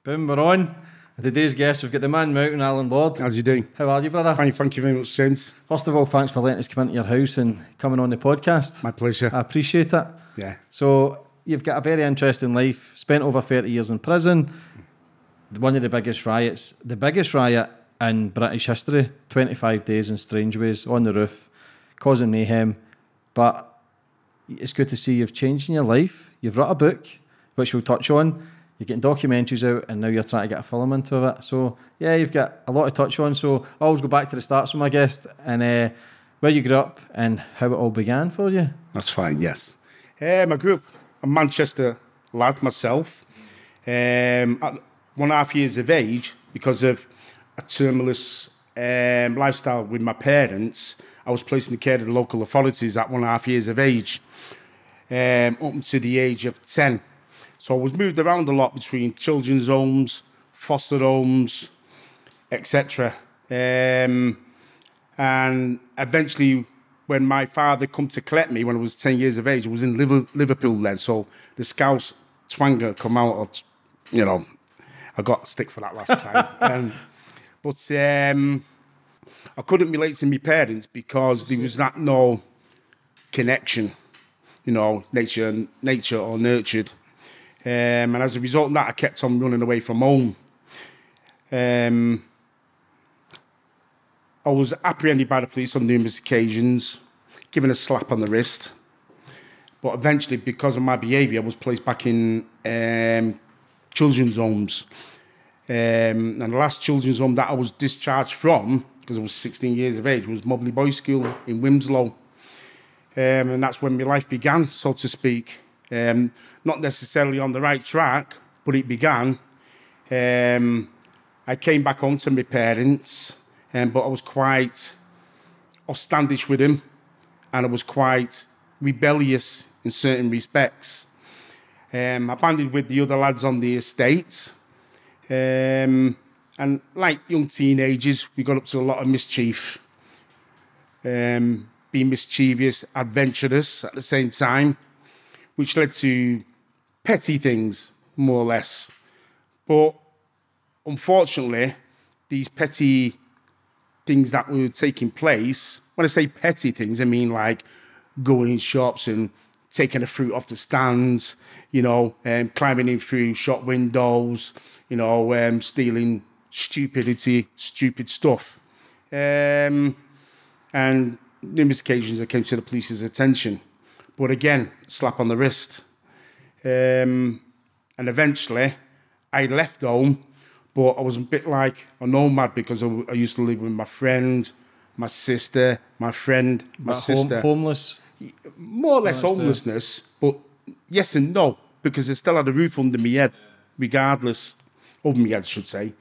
Boom, we're on. Today's guest, we've got the man Mountain, Alan Lord. How's you doing? How are you, brother? Fine, thank you very much, James. First of all, thanks for letting us come into your house and coming on the podcast. My pleasure. I appreciate it. Yeah. So, you've got a very interesting life, spent over 30 years in prison, one of the biggest riots, the biggest riot in British history, 25 days in Strangeways, on the roof, causing mayhem. But it's good to see you've changed in your life. You've wrote a book, which we'll touch on. You're getting documentaries out, and now you're trying to get a film into it. So, yeah, you've got a lot to touch on. So, I always go back to the starts with my guest and where you grew up and how it all began for you. That's fine, yes. I grew up a Manchester lad myself. At 1.5 years of age, because of a tumultuous lifestyle with my parents, I was placed in the care of the local authorities at 1.5 years of age, up to the age of 10. So I was moved around a lot between children's homes, foster homes, etc. And eventually, when my father come to collect me when I was 10 years of age, I was in Liverpool then. So the Scouse twanger come out, I got a stick for that last time. But I couldn't relate to my parents because there was no connection, nature or nurtured. And as a result of that, I kept on running away from home. I was apprehended by the police on numerous occasions, given a slap on the wrist. But eventually, because of my behaviour, I was placed back in children's homes. And the last children's home that I was discharged from, because I was 16 years of age, was Mobley Boys School in Wimslow. And that's when my life began, so to speak. Not necessarily on the right track, but it began. I came back home to my parents, but I was quite outlandish with them, and I was quite rebellious in certain respects. I banded with the other lads on the estate, and like young teenagers, we got up to a lot of mischief, being mischievous, adventurous at the same time, which led to petty things, more or less. But unfortunately, these petty things that were taking place, when I say petty things, I mean like going in shops and taking the fruit off the stands, climbing in through shop windows, stealing stupid stuff. And numerous occasions I came to the police's attention. But again, slap on the wrist. And eventually, I left home, but I was a bit like a nomad because I used to live with my friend, my sister, my friend, my sister. Homeless? More or less homelessness, but yes and no, because I still had a roof under my head, regardless. Over my head, I should say.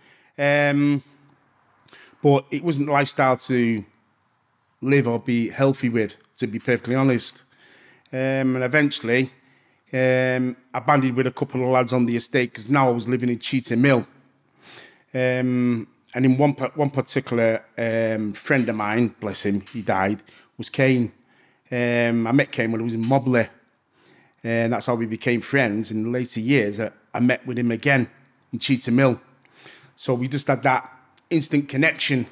But it wasn't a lifestyle to live or be healthy with, to be perfectly honest. And eventually, I banded with a couple of lads on the estate because now I was living in Cheetham Mill. And in one particular friend of mine, bless him, he died, was Kane. I met Kane when I was in Mobley. And that's how we became friends. In later years, I met with him again in Cheetham Mill. So we just had that instant connection.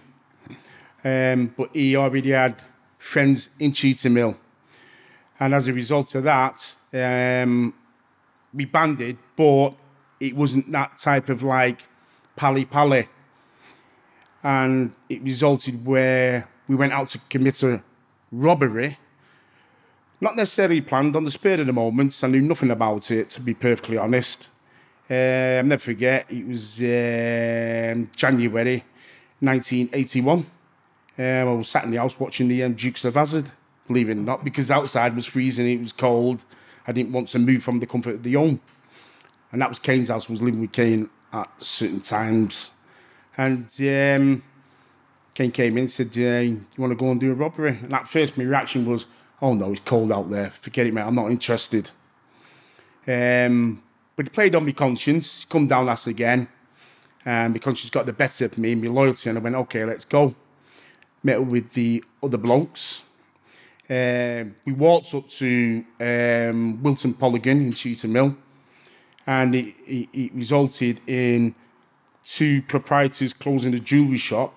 But he already had friends in Cheetham Mill. And as a result of that, we banded, but it wasn't that type of like pally. And it resulted where we went out to commit a robbery. Not necessarily planned, on the spur of the moment. I knew nothing about it, to be perfectly honest. I'll never forget, it was January 1981. I was sat in the house watching the Dukes of Hazzard, believe it or not, because outside was freezing, it was cold. I didn't want to move from the comfort of the home. And that was Kane's house. I was living with Kane at certain times. And Kane came in and said, you want to go and do a robbery? And at first my reaction was, oh no, it's cold out there. Forget it, mate, I'm not interested. But he played on my conscience, come down us again. And my conscience got the better of me, my loyalty, and I went, okay, let's go. Met up with the other blokes. We walked up to Wilton Polygon in Cheetham Mill, and it resulted in two proprietors closing a jewellery shop,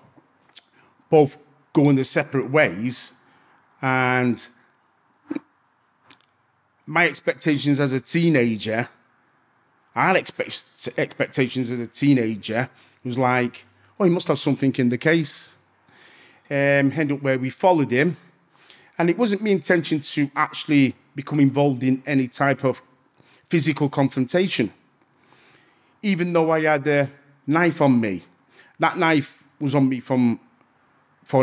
both going their separate ways. And my expectations as a teenager, I had expectations as a teenager. It was like, oh, he must have something in the case. Ended up where we followed him. And it wasn't my intention to actually become involved in any type of physical confrontation. Even though I had a knife on me. That knife was on me for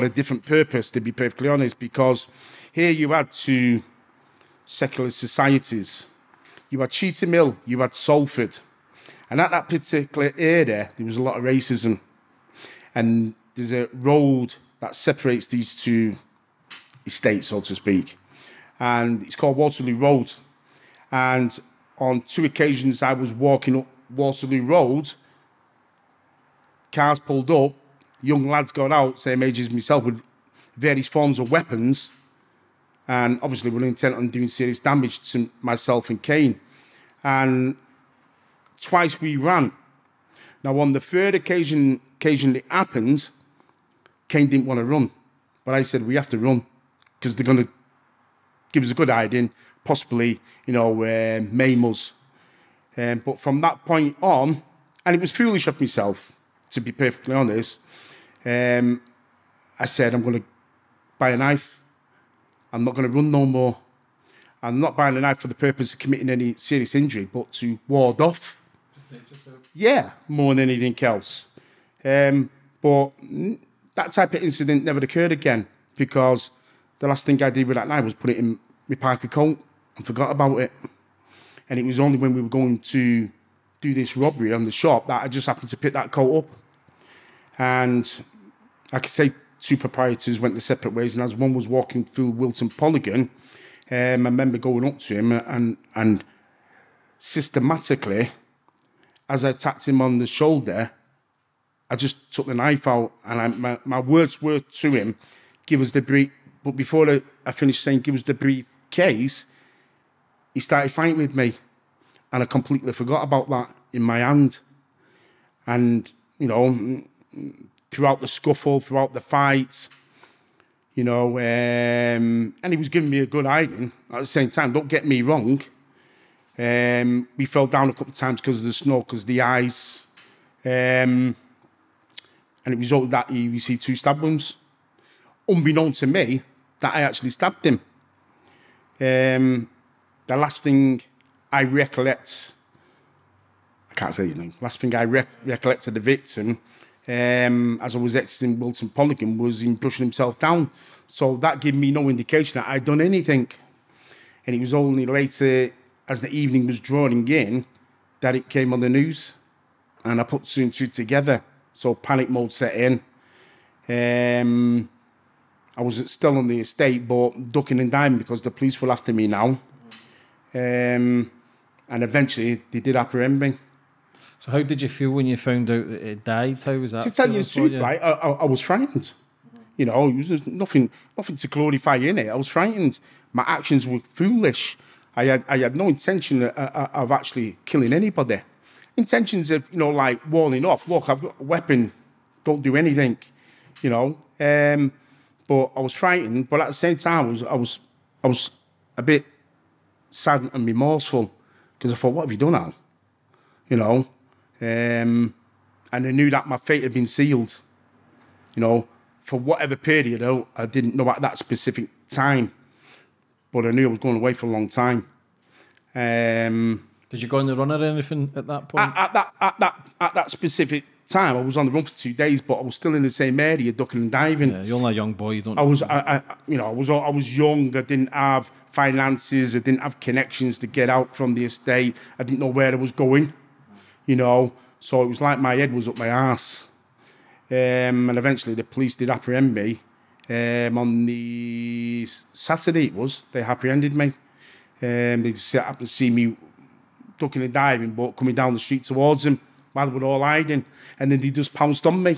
a different purpose, to be perfectly honest, because here you had two secular societies. You had Cheetham Hill, you had Salford. And at that particular era, there was a lot of racism. And there's a road that separates these two estates, so to speak. And it's called Waterloo Road. And on two occasions, I was walking up Waterloo Road, cars pulled up, young lads got out, same age as myself, with various forms of weapons, and obviously were intent on doing serious damage to myself and Kane. And twice we ran. Now, on the third occasion it happened, Kane didn't want to run. But I said, we have to run, because they're going to give us a good hiding, possibly, maim us. But from that point on, and it was foolish of myself, to be perfectly honest, I said, I'm going to buy a knife. I'm not going to run no more. I'm not buying a knife for the purpose of committing any serious injury, but to ward off. Protect yourself. Yeah, more than anything else. But that type of incident never occurred again, because the last thing I did with that knife was put it in my Parker coat and forgot about it. And it was only when we were going to do this robbery on the shop that I just happened to pick that coat up. And I could say two proprietors went their separate ways, and as one was walking through Wilton Polygon, I remember going up to him and systematically, as I tapped him on the shoulder, I just took the knife out, and my words were to him, give us the brief. But before I finished saying, give us the briefcase, he started fighting with me. And I completely forgot about that in my hand. And, throughout the scuffle, throughout the fight, and he was giving me a good hiding at the same time. Don't get me wrong. We fell down a couple of times because of the snow, because of the ice. And it resulted that he received 2 stab wounds. Unbeknown to me, that I actually stabbed him. The last thing I recollect, I can't say his name, last thing I recollect of the victim, as I was exiting Wilton Polygon, was him pushing himself down. So that gave me no indication that I'd done anything. And it was only later, as the evening was drawing in, that it came on the news. And I put 2 and 2 together. So panic mode set in. I was still on the estate, but ducking and diving because the police were after me now. And eventually they did apprehend me. So how did you feel when you found out that it died? How was that? To tell you the truth, right, I was frightened. It was nothing to glorify in it. I was frightened. My actions were foolish. I had no intention of actually killing anybody. Intentions of, like walling off. Look, I've got a weapon. Don't do anything, But I was frightened. But at the same time, I was a bit sad and remorseful, because I thought, what have you done now? And I knew that my fate had been sealed. For whatever period, I didn't know at that specific time, but I knew I was going away for a long time. Did you go on the run or anything at that point? At that specific time, I was on the run for 2 days, but I was still in the same area, ducking and diving. Yeah, you're only a young boy. You don't. I was young. I didn't have finances. I didn't have connections to get out from the estate. I didn't know where I was going. So it was like my head was up my arse. And eventually the police did apprehend me. On the Saturday they apprehended me. They just happened to see me ducking and diving, but coming down the street towards them while they were all hiding. And then they just pounced on me.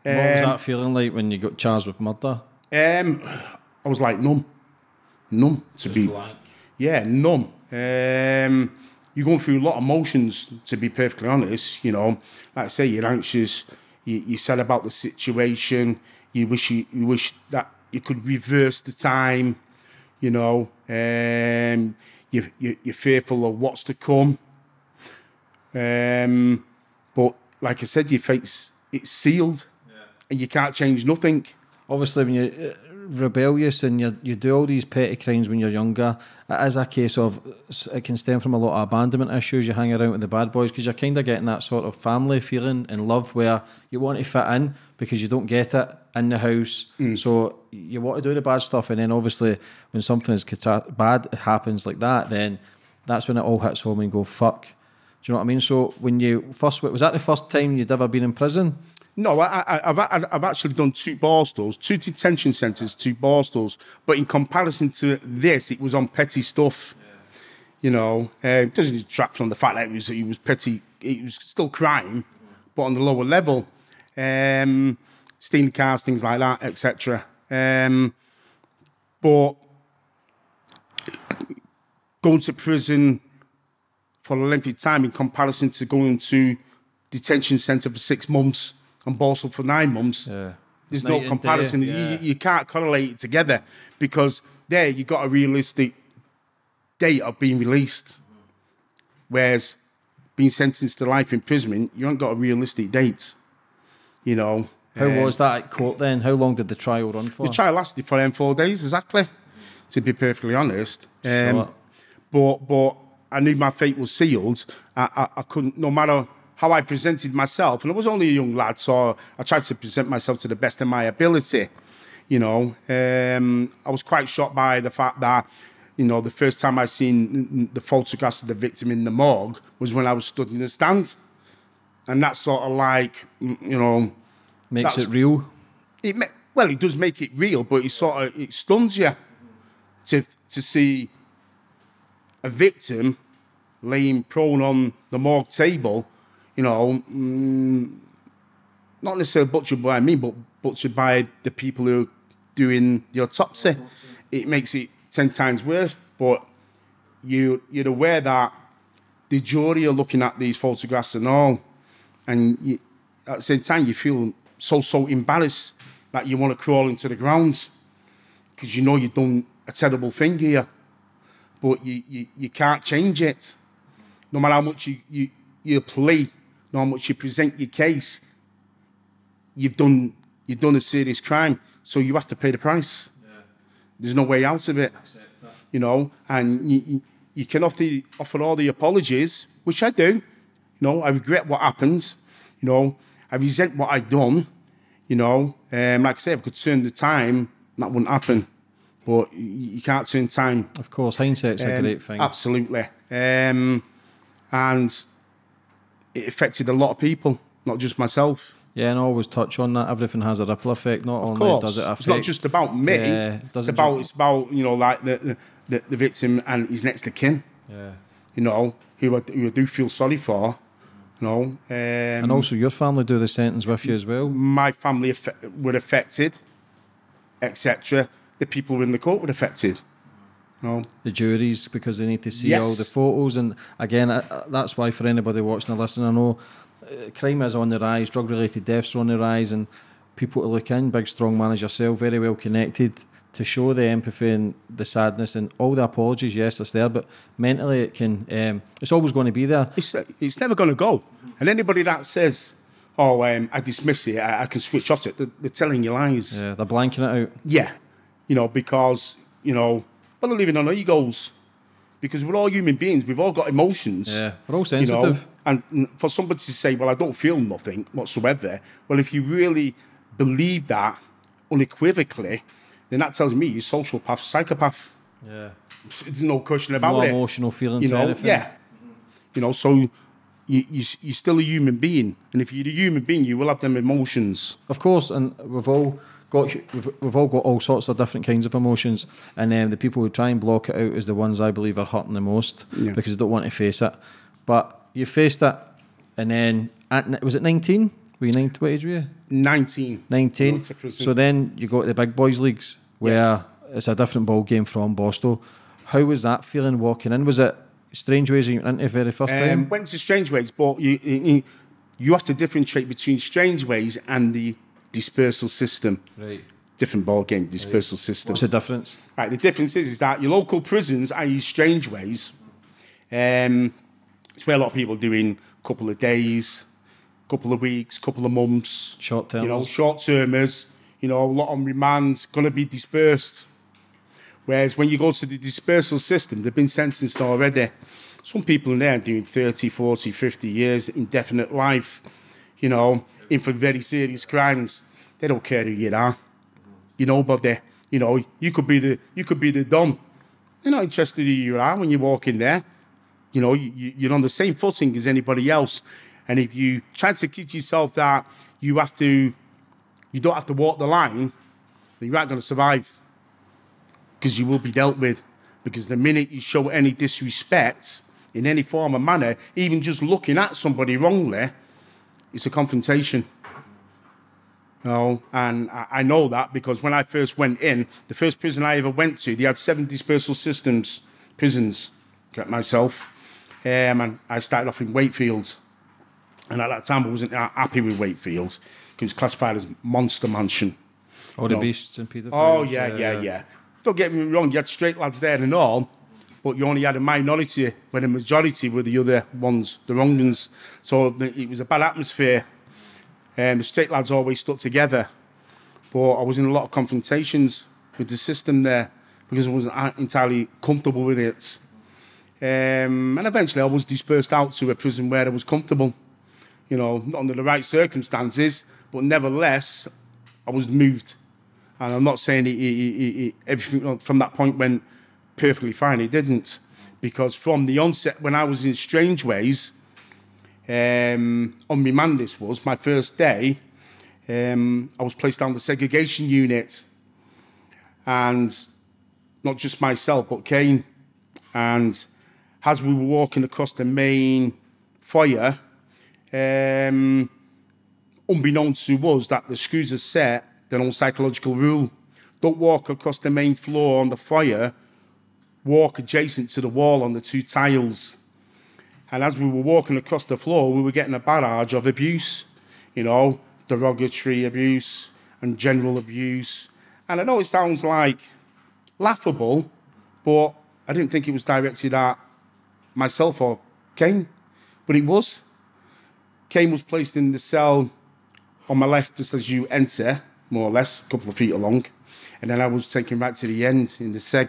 What was that feeling like when you got charged with murder? I was like numb. Numb to be. Blank. Yeah, numb. you're going through a lot of emotions, to be perfectly honest. You know, like I say, you're anxious. You sad about the situation. You wish that you could reverse the time. You know, you're fearful of what's to come. But like I said, your fate's it's sealed, and you can't change nothing. Obviously, when you're rebellious and you do all these petty crimes when you're younger, it is a case of it can stem from a lot of abandonment issues. You hang around with the bad boys because you're kind of getting that sort of family feeling and love where you want to fit in because you don't get it in the house. So you want to do the bad stuff, and then obviously when something is bad happens like that, then that's when it all hits home and you go, fuck. Do you know what I mean? So when you first, was that the first time you'd ever been in prison? No, I've actually done 2 bar stores, 2 detention centres, 2 bar stores. But in comparison to this, it was on petty stuff. Yeah. You know, it doesn't detract from the fact that it was petty. It was still crime, but on the lower level, stealing cars, things like that, etc. But going to prison for a lengthy time in comparison to going to detention centre for 6 months. And Borstal for 9 months. Yeah. There's no comparison. You can't correlate it together because there you got a realistic date of being released. Whereas being sentenced to life imprisonment, you haven't got a realistic date. You know. How was that at court then? How long did the trial run for? The trial lasted for 4 days exactly, to be perfectly honest. Sure. But I knew my fate was sealed. I couldn't, no matter how I presented myself, and I was only a young lad, so I tried to present myself to the best of my ability. You know, I was quite shocked by the fact that, you know, the first time I seen the photographs of the victim in the morgue was when I was stood in the stand, and that's sort of like, you know, makes it real. Well, it does make it real, but it stuns you to see a victim laying prone on the morgue table. You know, not necessarily butchered by me, but butchered by the people who are doing the autopsy. It makes it 10 times worse. But you're aware that the jury are looking at these photographs and all, and at the same time you feel so embarrassed that you want to crawl into the ground because you know you've done a terrible thing here, but you can't change it. No matter how much you plead. No matter how much you present your case, you've done a serious crime, so you have to pay the price. Yeah. There's no way out of it. You know, and you can offer all the apologies, which I do. You know, I regret what happened. You know, I resent what I've done. You know, like I said, if I could turn the time, that wouldn't happen. But you can't turn time. Of course, hindsight's a great thing. Absolutely. And it affected a lot of people, not just myself. Yeah, and I always touch on that. Everything has a ripple effect. Not of only course. does it affect... It's not just about me. It's about you know, like the victim and his next of kin. Yeah. You know, who I do feel sorry for. You know. And also your family do the sentence with you as well? My family were affected, etc. The people who were in the court were affected. No. The juries, because they need to see all the photos. And again, that's why for anybody watching and listening, I know crime is on the rise, drug-related deaths are on the rise, and people to look in, big strong man as yourself, very well connected, to show the empathy and the sadness and all the apologies. Yes, it's there, but mentally it can, it's always going to be there. It's never going to go. And anybody that says, oh, I dismiss it, I can switch off it, they're telling you lies. Yeah, they're blanking it out. Yeah, you know, because, you know, but they're living on egos. Because we're all human beings. We've all got emotions. Yeah, we're all sensitive. You know? And for somebody to say, well, I don't feel nothing whatsoever. Well, if you really believe that unequivocally, then that tells me you're sociopath, psychopath. Yeah. There's no question about no it. Emotional feelings, you know, anything. Yeah. You know, so you're still a human being. And if you're a human being, you will have them emotions. Of course, and we've all got all sorts of different kinds of emotions, and the people who try and block it out is the ones I believe are hurting the most because they don't want to face it. But you faced it, and then was it 19? Were you 19? What age were you? 19. 19. So then you go to the big boys leagues where it's a different ball game from Bosto. How was that feeling walking in? Was it Strangeways you went into very first time? Went to Strangeways, but you have to differentiate between Strangeways and the dispersal system. Right. Different ball game, dispersal system. What's the difference? Right, the difference is that your local prisons, i.e. Strangeways, it's where a lot of people are doing a couple of days, couple of weeks, couple of months. Short term. You know, short-termers, you know, a lot on remand, going to be dispersed. Whereas when you go to the dispersal system, they've been sentenced already. Some people in there are doing 30, 40, 50 years, indefinite life, you know, in for very serious crimes. They don't care who you are. You know, but you know, you could be the Don. They're not interested who you are when you walk in there. You know, you're on the same footing as anybody else. And if you try to kid yourself that you don't have to walk the line, then you aren't going to survive. Because you will be dealt with. Because the minute you show any disrespect in any form or manner, even just looking at somebody wrongly, it's a confrontation. You know, and I know that because when I first went in, the first prison I ever went to, they had 7 dispersal prisons, myself. And I started off in Wakefield. And at that time, I wasn't happy with Wakefield. It was classified as monster mansion. All the beasts and paedophiles. Oh, yeah. Don't get me wrong, you had straight lads there and all, but you only had a minority, when the majority were the other ones, the wrong ones. So it was a bad atmosphere. The straight lads always stuck together. But I was in a lot of confrontations with the system there because I wasn't entirely comfortable with it. And eventually I was dispersed out to a prison where I was comfortable. You know, not under the right circumstances, but nevertheless, I was moved. And I'm not saying everything from that point went perfectly fine. It didn't. Because from the onset, when I was in Strangeways, on remand this was, my first day, I was placed down the segregation unit. And not just myself, but Kane. And as we were walking across the main foyer, unbeknownst to us that the screws are set, their own psychological rule. Don't walk across the main floor on the foyer, walk adjacent to the wall on the 2 tiles. And as we were walking across the floor, we were getting a barrage of abuse, you know, derogatory abuse and general abuse. And I know it sounds like laughable, but I didn't think it was directed at myself or Kane, but it was. Kane was placed in the cell on my left just as you enter, more or less, a couple of feet along. And then I was taken right to the end in the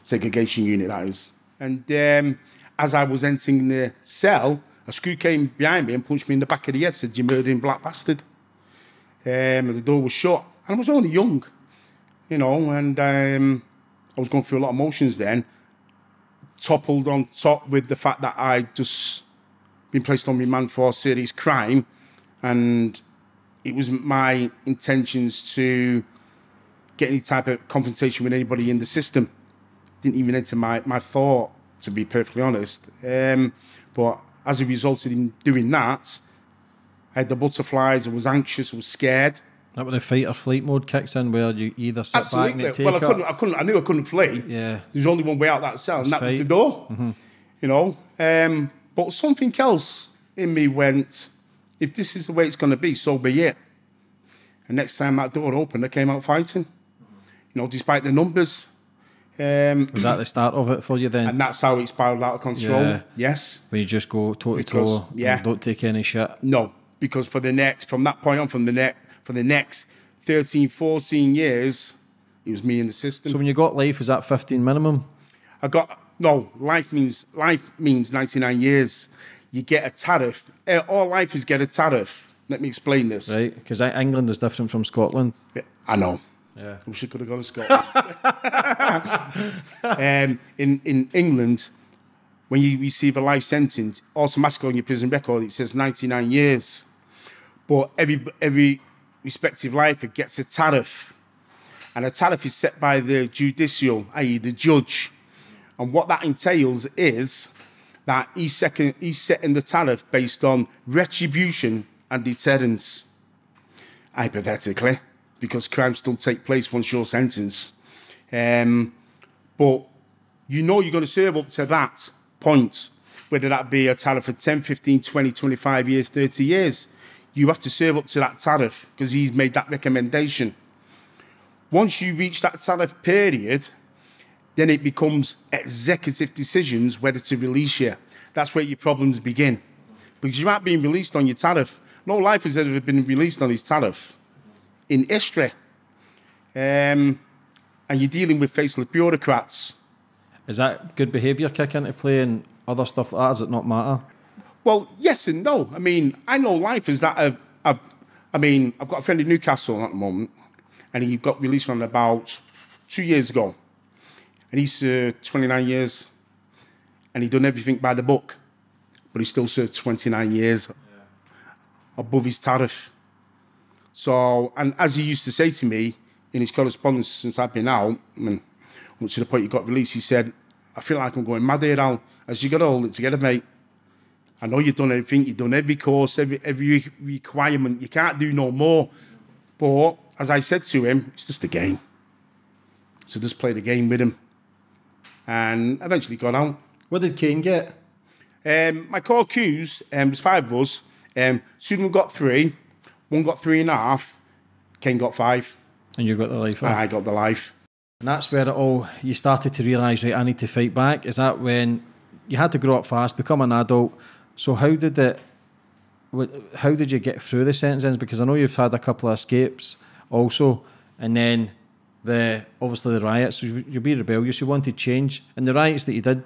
segregation unit, that is. And as I was entering the cell, a screw came behind me and punched me in the back of the head, said, "You murdering black bastard." And the door was shut. And I was only young, you know, and I was going through a lot of emotions then, toppled on top with the fact that I'd just been placed on remand for serious crime. And it wasn't my intentions to get any type of confrontation with anybody in the system. Didn't even enter my thought, to be perfectly honest. But as a result of doing that, I had the butterflies, I was anxious, I was scared. That when the fight or flight mode kicks in, where you either sit back and take well, I knew I couldn't flee. Yeah. There was only one way out that cell, and that was the door. Mm-hmm. You know? But something else in me went, if this is the way it's going to be, so be it. And next time that door opened, I came out fighting. You know, despite the numbers. Was that the start of it for you then? And that's how it spiraled out of control. Yeah. Yes. When you just go toe to toe, don't take any shit. No, because from that point on, for the next 13, 14 years, it was me in the system. So when you got life, was that 15 minimum? Life means 99 years. You get a tariff. All life is get a tariff. Let me explain this. Right, because England is different from Scotland. I know. Yeah. I wish I could have gone to Scotland. In England, when you receive a life sentence, automatically on your prison record, it says 99 years. But every respective lifer gets a tariff. And a tariff is set by the judicial, i.e. the judge. And what that entails is that he's setting the tariff based on retribution and deterrence, hypothetically, because crimes still take place once you're sentenced. But you know you're going to serve up to that point, whether that be a tariff for 10, 15, 20, 25 years, 30 years. You have to serve up to that tariff because he's made that recommendation. Once you reach that tariff period, then it becomes executive decisions whether to release you. That's where your problems begin. Because you aren't being released on your tariff. No life has ever been released on his tariff in history. And you're dealing with faceless bureaucrats. Is that good behaviour kick into play and other stuff like that? Does it not matter? Well, yes and no. I mean, I know life is that I've got a friend in Newcastle at the moment, and he got released from about 2 years ago. And he's 29 years, and he done everything by the book, but he still served 29 years above his tariff. So, and as he used to say to me in his correspondence since I've been out, I mean, once to the point he got released, he said, I feel like I'm going mad here, Al. As you got to hold it together, mate. I know you've done everything, you've done every course, every requirement. You can't do no more. But, as I said to him, it's just a game. So just play the game with him. And eventually got out. What did Kane get? My core Qs, there's 5 of us. Sudan got 3, one got 3.5, Kane got 5. And you got the life. And I got the life. And that's where you started to realise, right, I need to fight back. Is that when you had to grow up fast, become an adult? So how did you get through the sentences? Because I know you've had a couple of escapes also, and then obviously the riots. You'll be rebellious. You wanted change, and the riots that you did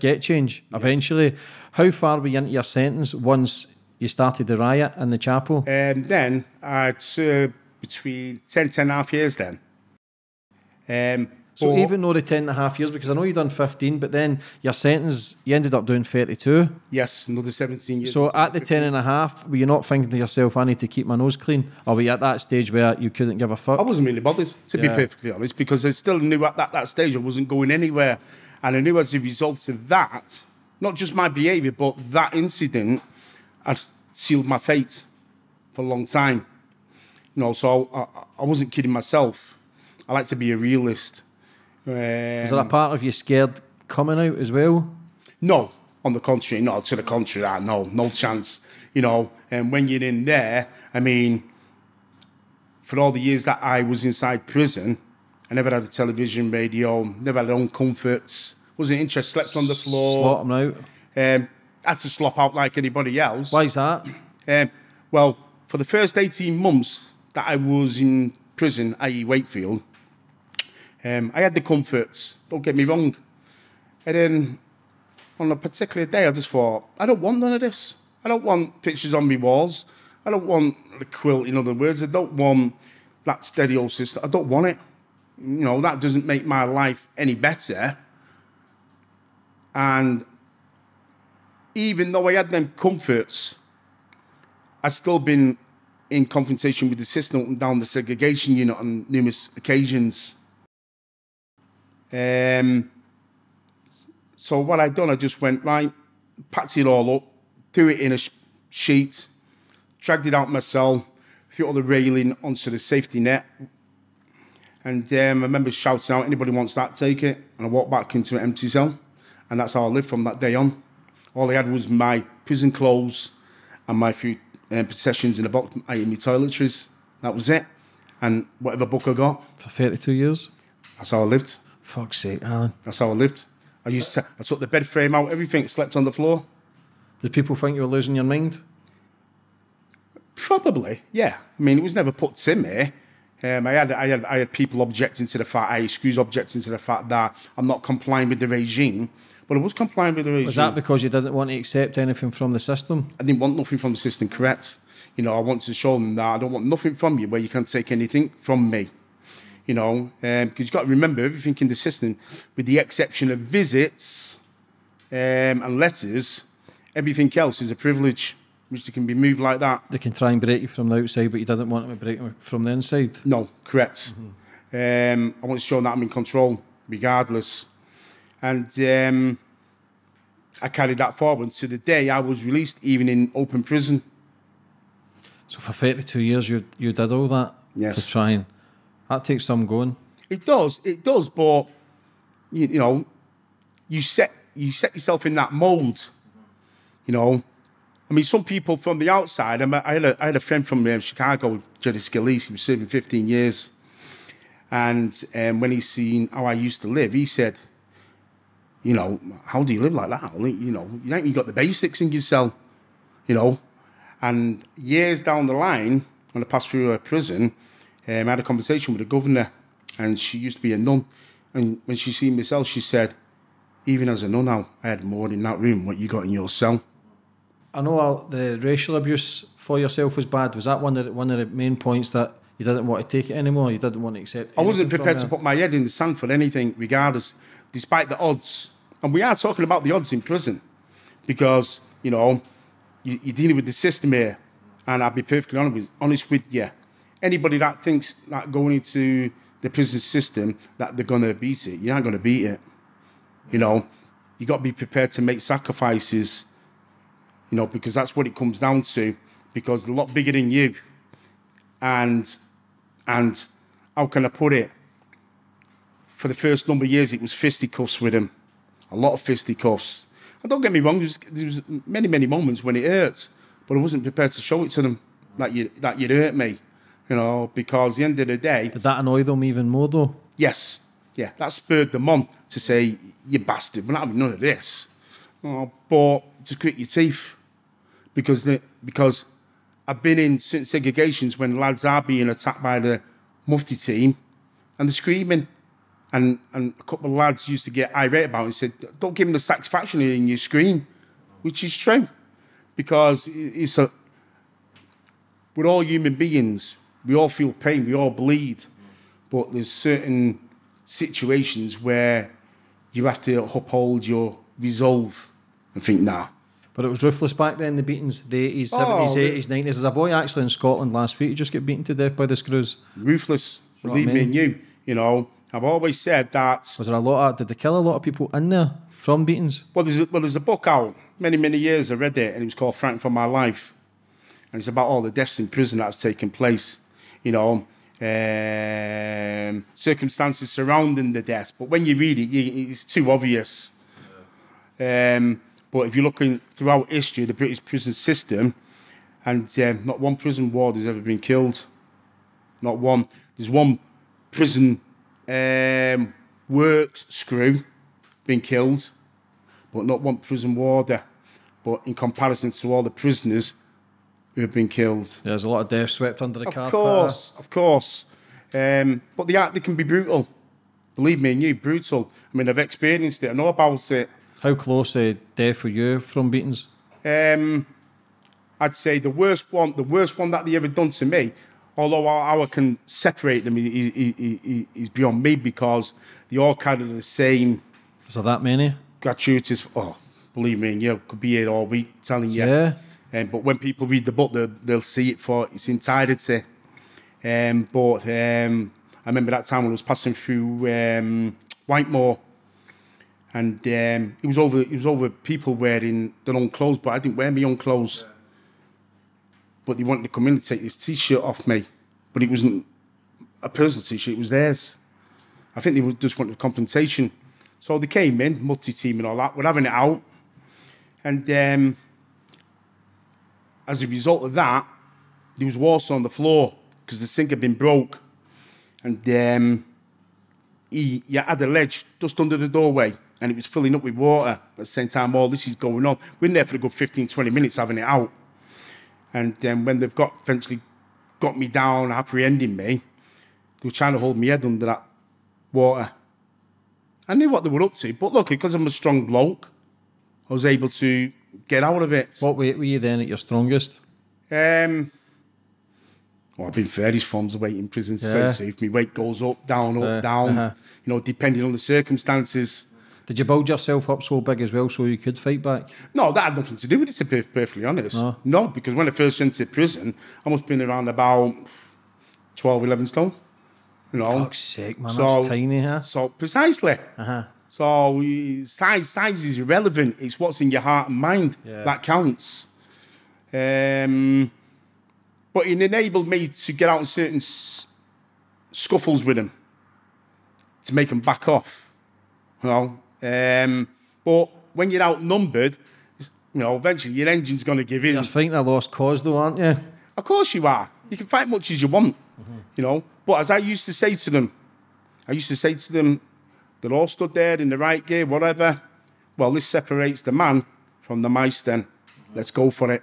get change eventually. How far were you into your sentence once you started the riot in the chapel? Then I'd served between 10 and a half years then. So even though the 10.5 years, because I know you've done 15, but then your sentence, you ended up doing 32. Yes, another 17 years. So at the 10.5, were you not thinking to yourself, I need to keep my nose clean? Or were you at that stage where you couldn't give a fuck? I wasn't really bothered, to be perfectly honest, because I still knew at that stage I wasn't going anywhere. And I knew as a result of that, not just my behaviour, but that incident had sealed my fate for a long time. You know, so I wasn't kidding myself. I like to be a realist. Was there a part of you scared coming out as well? No, on the contrary, no, to the contrary, no chance. You know, and when you're in there, I mean, for all the years that I was inside prison, I never had a television, radio, never had own comforts, wasn't interested, slept on the floor. Slot them out? Had to slop out like anybody else. Why is that? Well, for the first 18 months that I was in prison, i.e. Wakefield, I had the comforts, don't get me wrong. And then on a particular day, I just thought, I don't want none of this. I don't want pictures on my walls. I don't want the quilt, in other words. I don't want that stereo system. I don't want it. You know, that doesn't make my life any better. And even though I had them comforts, I'd still been in confrontation with the system up and down the segregation unit on numerous occasions. So what I'd done, I just went, right, packed it all up, threw it in a sheet, dragged it out my cell, threw it on the railing onto the safety net. And I remember shouting out, anybody wants that, take it. And I walked back into an empty cell. And that's how I lived from that day on. All I had was my prison clothes and my few possessions in a box, i.e. my toiletries. That was it. And whatever book I got. For 32 years? That's how I lived. Fuck's sake, Alan. That's how I lived. I took the bed frame out, everything, slept on the floor. Did people think you were losing your mind? Probably, yeah. I mean, it was never put to me. I had people objecting to the fact, I had screws objecting to the fact that I'm not complying with the regime, but I was complying with the regime. Was that because you didn't want to accept anything from the system? I didn't want nothing from the system, correct. You know, I wanted to show them that I don't want nothing from you where you can't take anything from me. You know, because you've got to remember everything in the system, with the exception of visits and letters, everything else is a privilege, which can be moved like that. They can try and break you from the outside, but you didn't want them to break you from the inside? No, correct. I want to show that I'm in control, regardless. And I carried that forward to the day I was released, even in open prison. So for 32 years, you did all that? Yes. To try and... That takes some going. It does, but, you know, you set yourself in that mold, you know. I mean, some people from the outside, I had a friend from Chicago, Jerry Scalise, he was serving 15 years. And when he seen how I used to live, he said, you know, how do you live like that? You know, you ain't got the basics in yourself, you know. And years down the line, when I passed through a prison, I had a conversation with the governor, and she used to be a nun. And when she seen myself, she said, even as a nun now, I had more in that room what you got in your cell. I know the racial abuse for yourself was bad. Was that one of the main points that you didn't want to take it anymore? You didn't want to accept I wasn't anything prepared from to there? put my head in the sand for anything, regardless, despite the odds. And we are talking about the odds in prison because, you know, you're dealing with the system here. And I'll be perfectly honest with you. Anybody that thinks that going into the prison system, that they're going to beat it, you're not going to beat it. You know, you got to be prepared to make sacrifices, you know, because that's what it comes down to, because they're a lot bigger than you. And how can I put it? For the first number of years, it was fisticuffs with him. A lot of fisticuffs. And don't get me wrong, there was many, many moments when it hurt, but I wasn't prepared to show it to them that you'd hurt me, you know, because at the end of the day... Did that annoy them even more, though? Yes. Yeah, that spurred them on to say, you bastard, we're not having none of this. But just grit your teeth. Because I've been in certain segregations when lads are being attacked by the Mufti team and they're screaming. And a couple of lads used to get irate about it and said, don't give them the satisfaction in your scream, which is true. Because we're all human beings. We all feel pain, we all bleed. But there's certain situations where you have to uphold your resolve and think, nah. But it was ruthless back then, the beatings, the 80s, 70s, 80s, 90s. There's a boy actually in Scotland last week who just got beaten to death by the screws. Ruthless, You know believe what I me mean? and you know. I've always said that... Was there a lot of... Did they kill a lot of people in there from beatings? Well, there's a book out, many, many years I read it, and it was called Fighting for My Life. And it's about all the deaths in prison that have taken place, you know, circumstances surrounding the death. But when you read it, it's too obvious. Yeah. But if you're looking throughout history, the British prison system, and not one prison ward has ever been killed. Not one. There's one prison works screw been killed, but not one prison warder. But in comparison to all the prisoners who have been killed. There's a lot of death swept under the carpet. Of course. But they can be brutal. Believe me and you, brutal. I mean, I've experienced it. I know about it. How close to death were you from beatings? I'd say the worst one that they ever done to me, although how I can separate them is beyond me because they all kind of the same. Was there that many? Gratuitous. Oh, believe me, and you could be here all week telling you. Yeah. But when people read the book, they'll see it for its entirety. But I remember that time when I was passing through Whitemore, and it was over people wearing their own clothes, but I didn't wear my own clothes. But they wanted to come in and take this T-shirt off me, but it wasn't a personal T-shirt; it was theirs. I think they just wanted compensation. So they came in, multi-team and all that. We're having it out, and as a result of that, there was water on the floor because the sink had been broke, and he had a ledge just under the doorway, and it was filling up with water. At the same time, all this is going on. We're in there for a good 15, 20 minutes having it out. And then when they've eventually got me down, apprehending me, they were trying to hold my head under that water. I knew what they were up to, but look, because I'm a strong bloke, I was able to get out of it. What weight were you then at your strongest? I've been various forms of weight in prison. Yeah. So if my weight goes up, down, Uh-huh. you know, depending on the circumstances. Did you build yourself up so big as well so you could fight back? No, that had nothing to do with it, to be perfectly honest. No? No, because when I first went to prison, I must have been around about 12, 11 stone. You know. Fuck's sake, man, that's tiny, huh? So, precisely. Uh-huh. So, size is irrelevant. It's what's in your heart and mind that counts. But it enabled me to get out in certain scuffles with them, to make them back off. you know. But when you're outnumbered, you know, eventually your engine's going to give in. You're fighting a lost cause, though, aren't you? Of course you are. You can fight much as you want, you know. But as I used to say to them, they're all stood there in the right gear, whatever. Well, this separates the man from the mice then. Let's go for it.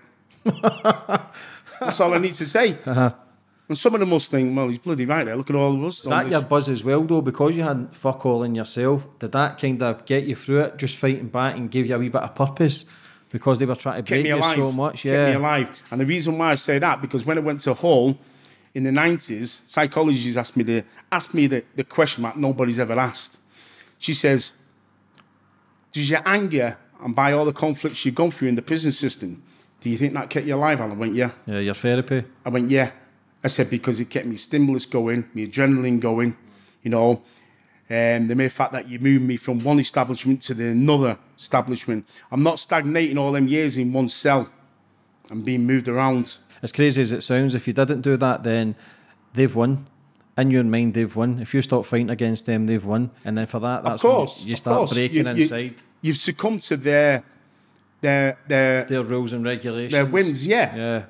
That's all I need to say. And some of them must think, well, he's bloody right there. Look at all of us. Is that your buzz as well, though? Because you had fuck all in yourself, did that kind of get you through it, just fighting back and give you a wee bit of purpose? Because they were trying to break you so much? Yeah. Kept me alive. And the reason why I say that, because when I went to Hull in the 90s, psychologists asked me the question that nobody's ever asked. She says, does your anger and by all the conflicts you've gone through in the prison system, do you think that kept you alive? And I went, yeah. Yeah, your therapy? I went, yeah. I said, because it kept me stimulus going, my adrenaline going, you know. The mere fact that you moved me from one establishment to another establishment. I'm not stagnating all them years in one cell. I'm being moved around. As crazy as it sounds, if you didn't do that, then they've won. In your mind, they've won. If you stop fighting against them, they've won. And then for that, that's when you start breaking inside. You've succumbed to their rules and regulations. Their whims, yeah. Yeah.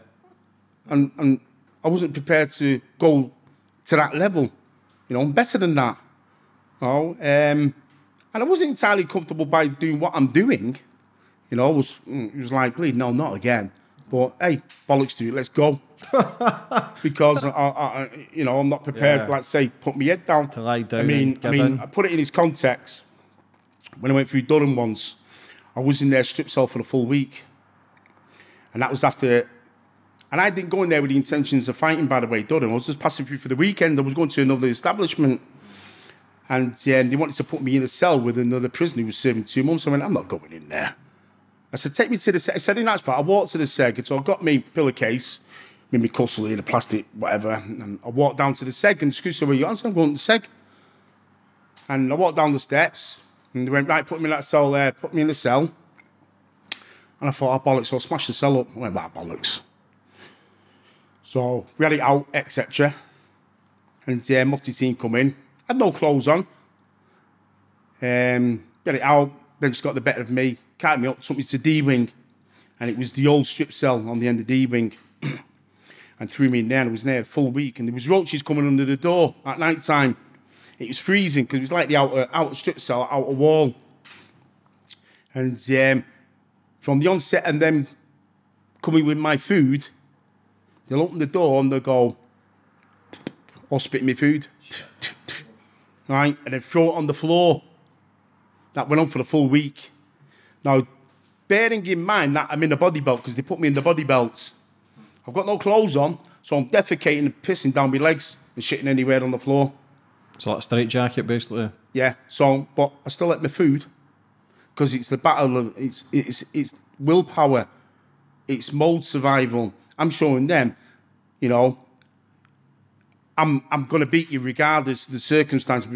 And I wasn't prepared to go to that level. You know, I'm better than that. You know, and I wasn't entirely comfortable by doing what I'm doing. You know, it was like, please, no, not again. But hey, bollocks to it, let's go. Because you know, I'm not prepared. Like say, put my head down. To lie down. I put it in its context. When I went through Durham once, I was in their strip cell for a full week, and that was after. And I didn't go in there with the intentions of fighting. By the way, Durham. I was just passing through for the weekend. I was going to another establishment, and they wanted to put me in a cell with another prisoner who was serving 2 months. I went, I'm not going in there. I said, take me to the seg. I said, in that spot, I walked to the seg. So I got me pillowcase, me cussle in a plastic, whatever. And I walked down to the seg, and the screw said, where you going? I'm going to the seg. And I walked down the steps, and they went, right, put me in that cell there, put me in the cell. And I thought, oh, bollocks, so I'll smash the cell up. I went, bollocks. So we had it out, etc. And Mufti team come in. Had no clothes on. Got it out, then just got the better of me. Carted me up, took me to D-Wing, and it was the old strip cell on the end of D-Wing, and threw me in there, and I was there a full week, and there was roaches coming under the door at night time. It was freezing, because it was like the outer strip cell, outer wall. And from the onset, and then coming with my food, they'll open the door, and they'll go, or spit in my food, right, and then throw it on the floor. That went on for the full week. Now, bearing in mind that I'm in a body belt, because they put me in the body belts. I've got no clothes on, so I'm defecating and pissing down my legs and shitting anywhere on the floor. So like a straight jacket, basically. Yeah, so, but I still ate my food, because it's the battle of, it's willpower, it's mode survival. I'm showing them, you know, I'm going to beat you regardless of the circumstance,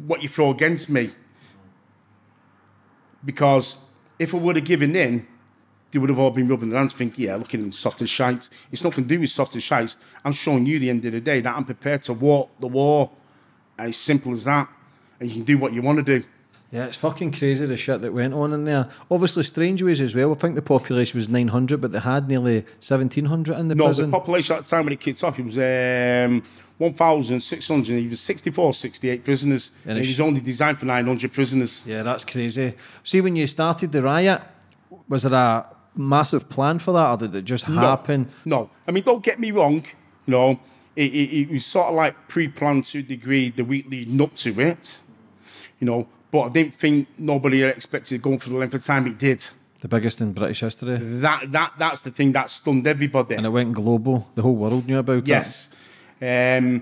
what you throw against me. Because if I would have given in, they would have all been rubbing their hands thinking, yeah, look at him, soft as shite. It's nothing to do with soft as shite. I'm showing you at the end of the day that I'm prepared to walk the war. And it's simple as that. And you can do what you want to do. Yeah, it's fucking crazy the shit that went on in there. Obviously, Strangeways as well. I think the population was 900, but they had nearly 1,700 in the prison. No, the population at the time when it kicked off, it was 1,600. It was 64, 68 prisoners. And it was only designed for 900 prisoners. Yeah, that's crazy. See, when you started the riot, was there a massive plan for that, or did it just happen? No. I mean, don't get me wrong. You know, it was sort of like pre-planned to a degree the week leading up to it. You know, but I didn't think nobody had expected it going for the length of time it did. The biggest in British history. That's the thing that stunned everybody. And it went global. The whole world knew about it. Yes. But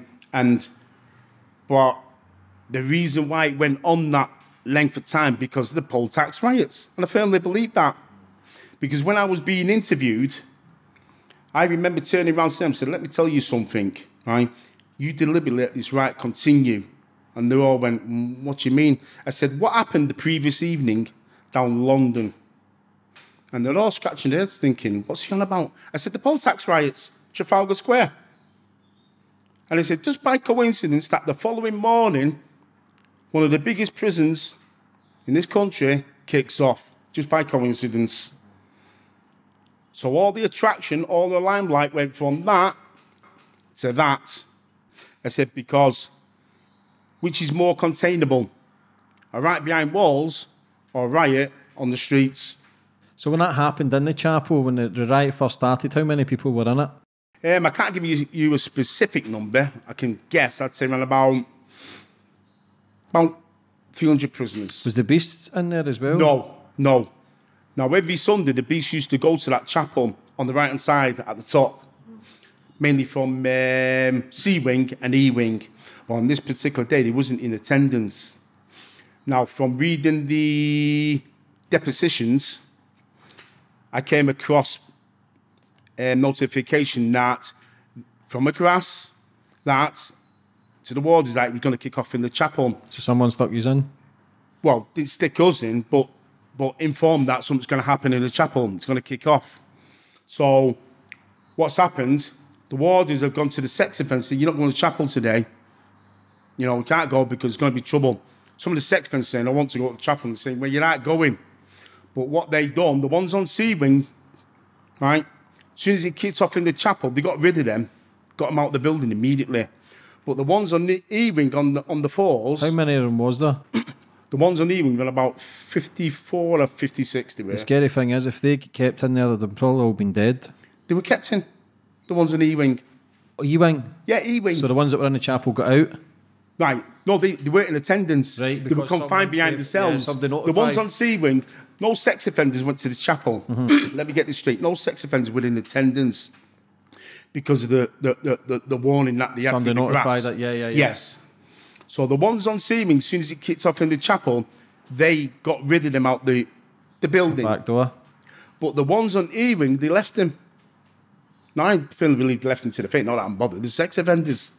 the reason why it went on that length of time because of the poll tax riots. And I firmly believe that. Because when I was being interviewed, I remember turning around to them and said, let me tell you something, right? You deliberately let this riot continue. And they all went, what do you mean? I said, what happened the previous evening down London? And they're all scratching their heads thinking, what's he on about? I said, the poll tax riots, Trafalgar Square. And they said, just by coincidence, that the following morning, one of the biggest prisons in this country kicks off just by coincidence. So all the attraction, all the limelight went from that to that. I said, because which is more containable? A riot behind walls or a riot on the streets? So when that happened in the chapel, when the riot first started, how many people were in it? I can't give you a specific number. I can guess. I'd say around about 300 prisoners. Was the Beasts in there as well? No. Now, every Sunday, the Beast used to go to that chapel on the right-hand side at the top, mainly from C Wing and E Wing. Well, on this particular day, they wasn't in attendance. Now, from reading the depositions, I came across a notification that from across that to the warders that it was going to kick off in the chapel. So someone stuck you in? Well, didn't stick us in, but informed that something's going to happen in the chapel. It's going to kick off. So what's happened, the warders have gone to the sex offenders and said, you're not going to chapel today. You know, we can't go because there's going to be trouble. Some of the sex offenders saying, I want to go to chapel, and saying, well, you're not going. But what they've done, the ones on C Wing, right, as soon as it kicked off in the chapel, they got rid of them, got them out of the building immediately. But the ones on the E Wing on the fours... How many of them was there? The ones on the E Wing were about 54 or 56 they were. The scary thing is, if they get kept in there, they'd probably all been dead. They were kept in, the ones on the E Wing. Oh, E-Wing? Yeah, E Wing. So the ones that were in the chapel got out? Right. No, they weren't in attendance. Right, they were confined behind the cells. Yeah, the ones on C Wing, no sex offenders went to the chapel. Let me get this straight. No sex offenders were in attendance because of the warning that they had from the grass. That, yeah. Yes. So the ones on C Wing, as soon as it kicked off in the chapel, they got rid of them out the building. Back door. But the ones on E Wing, they left them. Now, I firmly believe they left them to the fate. Not that I'm bothered. The sex offenders.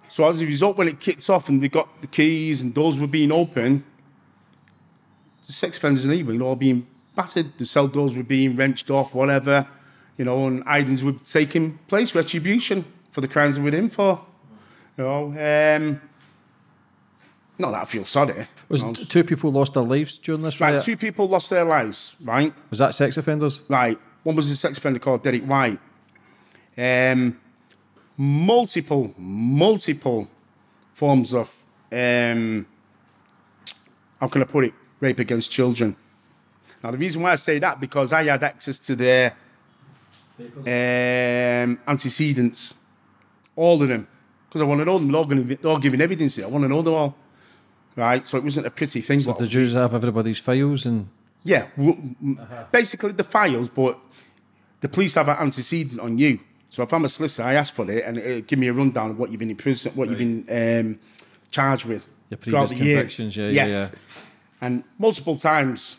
So as a result, when it kicked off and they got the keys and doors were being open, the sex offenders in E Wing were all being battered. The cell doors were being wrenched off, whatever. You know, and hidings were taking place, retribution for the crimes they were in for. You know, not that I feel sorry. Was two people lost their lives during this riot? Right, two people lost their lives, right? Was that sex offenders? Right. One was a sex offender called Derek White. Multiple forms of, how can I put it, rape against children. Now, the reason why I say that, because I had access to their antecedents, all of them, because I want to know them. They're all giving evidence here. I want to know them all. Right, so it wasn't a pretty thing. So did you have everybody's files and? Yeah, basically the files, but the police have an antecedent on you. So if I'm a solicitor, I ask for it and it'll give me a rundown of what you've been in prison, what you've been charged with throughout the years. Yeah. And multiple times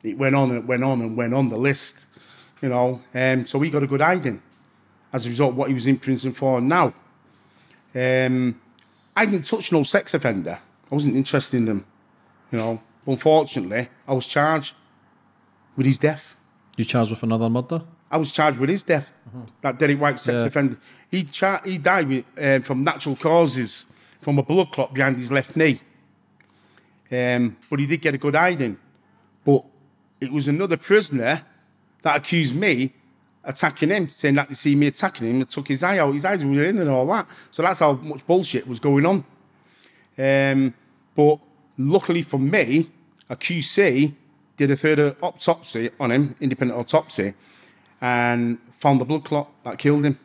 it went on and went on and went on the list, you know. So we got a good hiding as a result of what he was in prison for now. I didn't touch no sex offender. I wasn't interested in them, you know. Unfortunately, I was charged with his death. You charged with another murder? I was charged with his death. That Derek White sex offender. He died with, from natural causes, from a blood clot behind his left knee. But he did get a good hiding. But it was another prisoner that accused me attacking him, saying that they see me attacking him and took his eye out. His eyes were in and all that. So that's how much bullshit was going on. But luckily for me, a QC did a further autopsy on him, independent autopsy, and found the blood clot that killed him.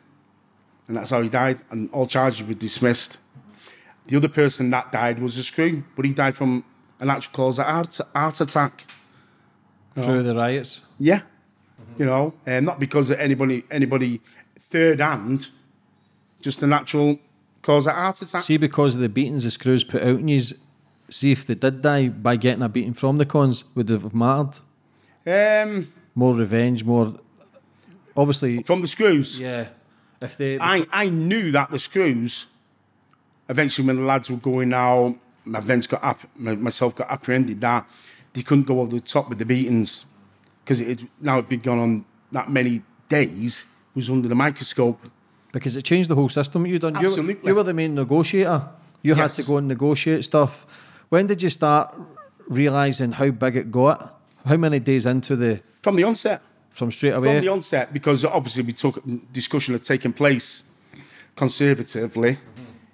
And that's how he died, and all charges were dismissed. The other person that died was a screw, but he died from a natural cause of heart attack. Through the riots? Yeah. You know, not because of anybody third hand, just a natural cause of heart attack. See, because of the beatings the screws put out on you, see if they did die by getting a beating from the cons, would they have mattered? More revenge, more... Obviously... From the screws? Yeah. If they... I knew that the screws, eventually when the lads were going out, myself got apprehended, that they couldn't go over the top with the beatings. Because now it'd been gone on that many days, it was under the microscope. Because it changed the whole system you done. Absolutely. You were the main negotiator. You had to go and negotiate stuff. When did you start realising how big it got? How many days into the... From the onset. From straight away? From the onset, because obviously we took discussion had taken place conservatively.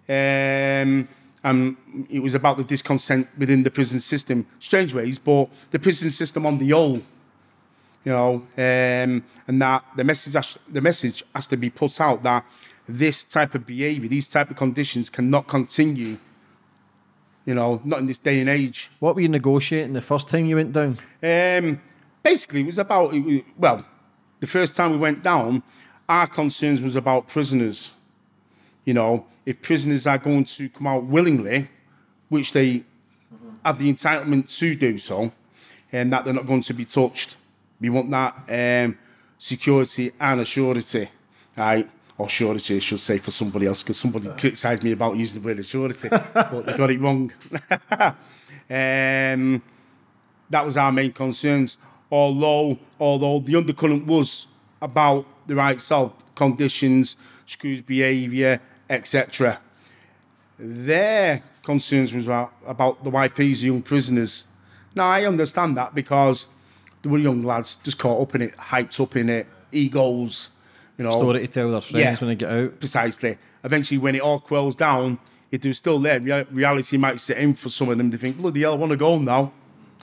And it was about the discontent within the prison system. Strange ways, but the prison system on the whole, you know, and that the message has to be put out that this type of behaviour, these type of conditions cannot continue, you know, not in this day and age. What were you negotiating the first time you went down? Basically, it was about, well, the first time we went down, our concerns was about prisoners. You know, if prisoners are going to come out willingly, which they have the entitlement to do so, and that they're not going to be touched. We want that security and a surety, right? Or surety, I should say, for somebody else, because somebody criticised me about using the word surety, but they got it wrong. That was our main concerns. Although the undercurrent was about the rights of conditions, Screw's behaviour, etc. Their concerns was about the YPs, the young prisoners. Now, I understand that because there were young lads just caught up in it, hyped up in it, egos, you know. Story to tell their friends when they get out. Precisely. Eventually, when it all quells down, if they were still there, reality might set in for some of them. They think, bloody hell, I want to go home now.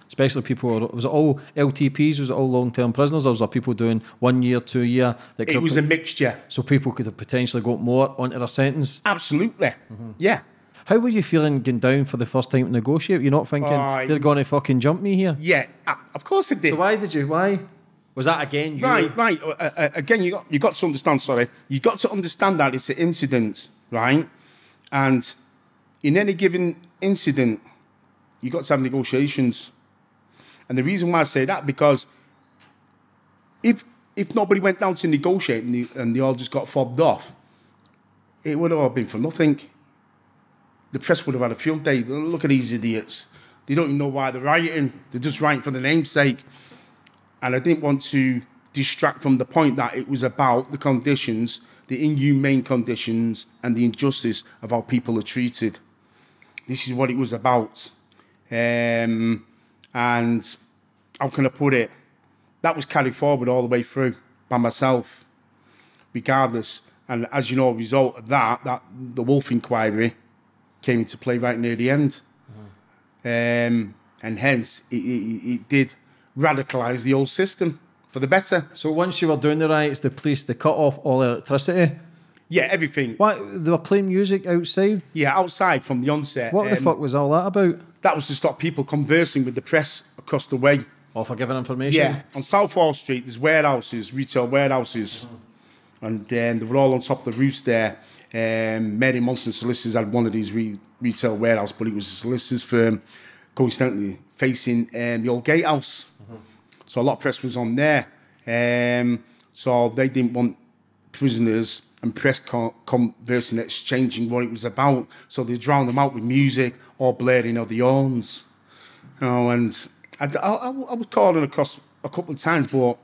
Especially people, was it all LTPs, was it all long-term prisoners, or was there people doing 1 year, 2 year? It was a mixture. So people could have potentially got more onto their sentence? Absolutely, yeah. How were you feeling going down for the first time to negotiate? You're not thinking, they're going to fucking jump me here? Yeah, of course it did. So why? Was that again you? Right. Again, you got to understand, you got to understand that it's an incident, right? And in any given incident, you got to have negotiations. And the reason why I say that, because if nobody went down to negotiate and they all just got fobbed off, it would have all been for nothing. The press would have had a field day. Look at these idiots. They don't even know why they're rioting. They're just rioting for the namesake. And I didn't want to distract from the point that it was about the conditions, the inhumane conditions and the injustice of how people are treated. This is what it was about. And how can I put it? That was carried forward all the way through by myself, regardless. And as you know, a result of that the Wolf inquiry came into play right near the end. And hence, it did radicalise the whole system for the better. So once you were doing the riots, the police, they cut off all electricity? Yeah, everything. What, they were playing music outside? Yeah, outside from the onset. What the fuck was all that about? That was to stop people conversing with the press across the way. Or for giving information? Yeah, on South Hall Street, there's warehouses, retail warehouses. And they were all on top of the roofs there. Mary Monson Solicitors had one of these retail warehouses, but it was a solicitor's firm, coincidentally, facing the old gatehouse. So a lot of press was on there. So they didn't want prisoners and press conversing, exchanging what it was about. So they drowned them out with music or blaring of the horns. You know, and I was calling across a couple of times, but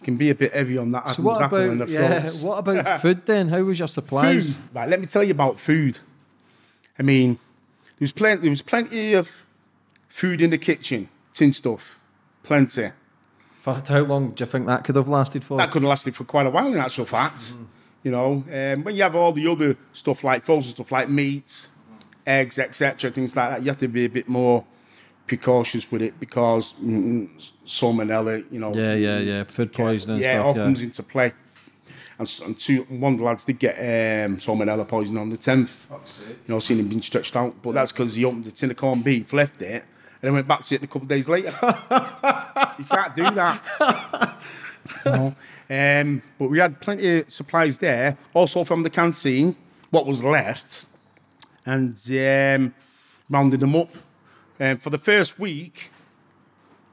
it can be a bit heavy on that. So what about food then? How was your supplies? Food. Right, let me tell you about food. I mean, there was plenty of food in the kitchen, tin stuff, plenty. For how long do you think that could have lasted for? That could have lasted for quite a while, in actual fact. You know, when you have all the other stuff like frozen stuff like meat, eggs, etc., things like that, you have to be a bit more precautious with it because salmonella, you know. Yeah. Food poisoning and stuff. Yeah, it all comes into play. And one of the lads did get salmonella poisoning on the 10th. You know, seen him being stretched out. But that's because he opened a tin of corned beef, left it, and then went back to it a couple of days later. You can't do that. You know? But we had plenty of supplies there, also from the canteen, what was left, and rounded them up. For the first week,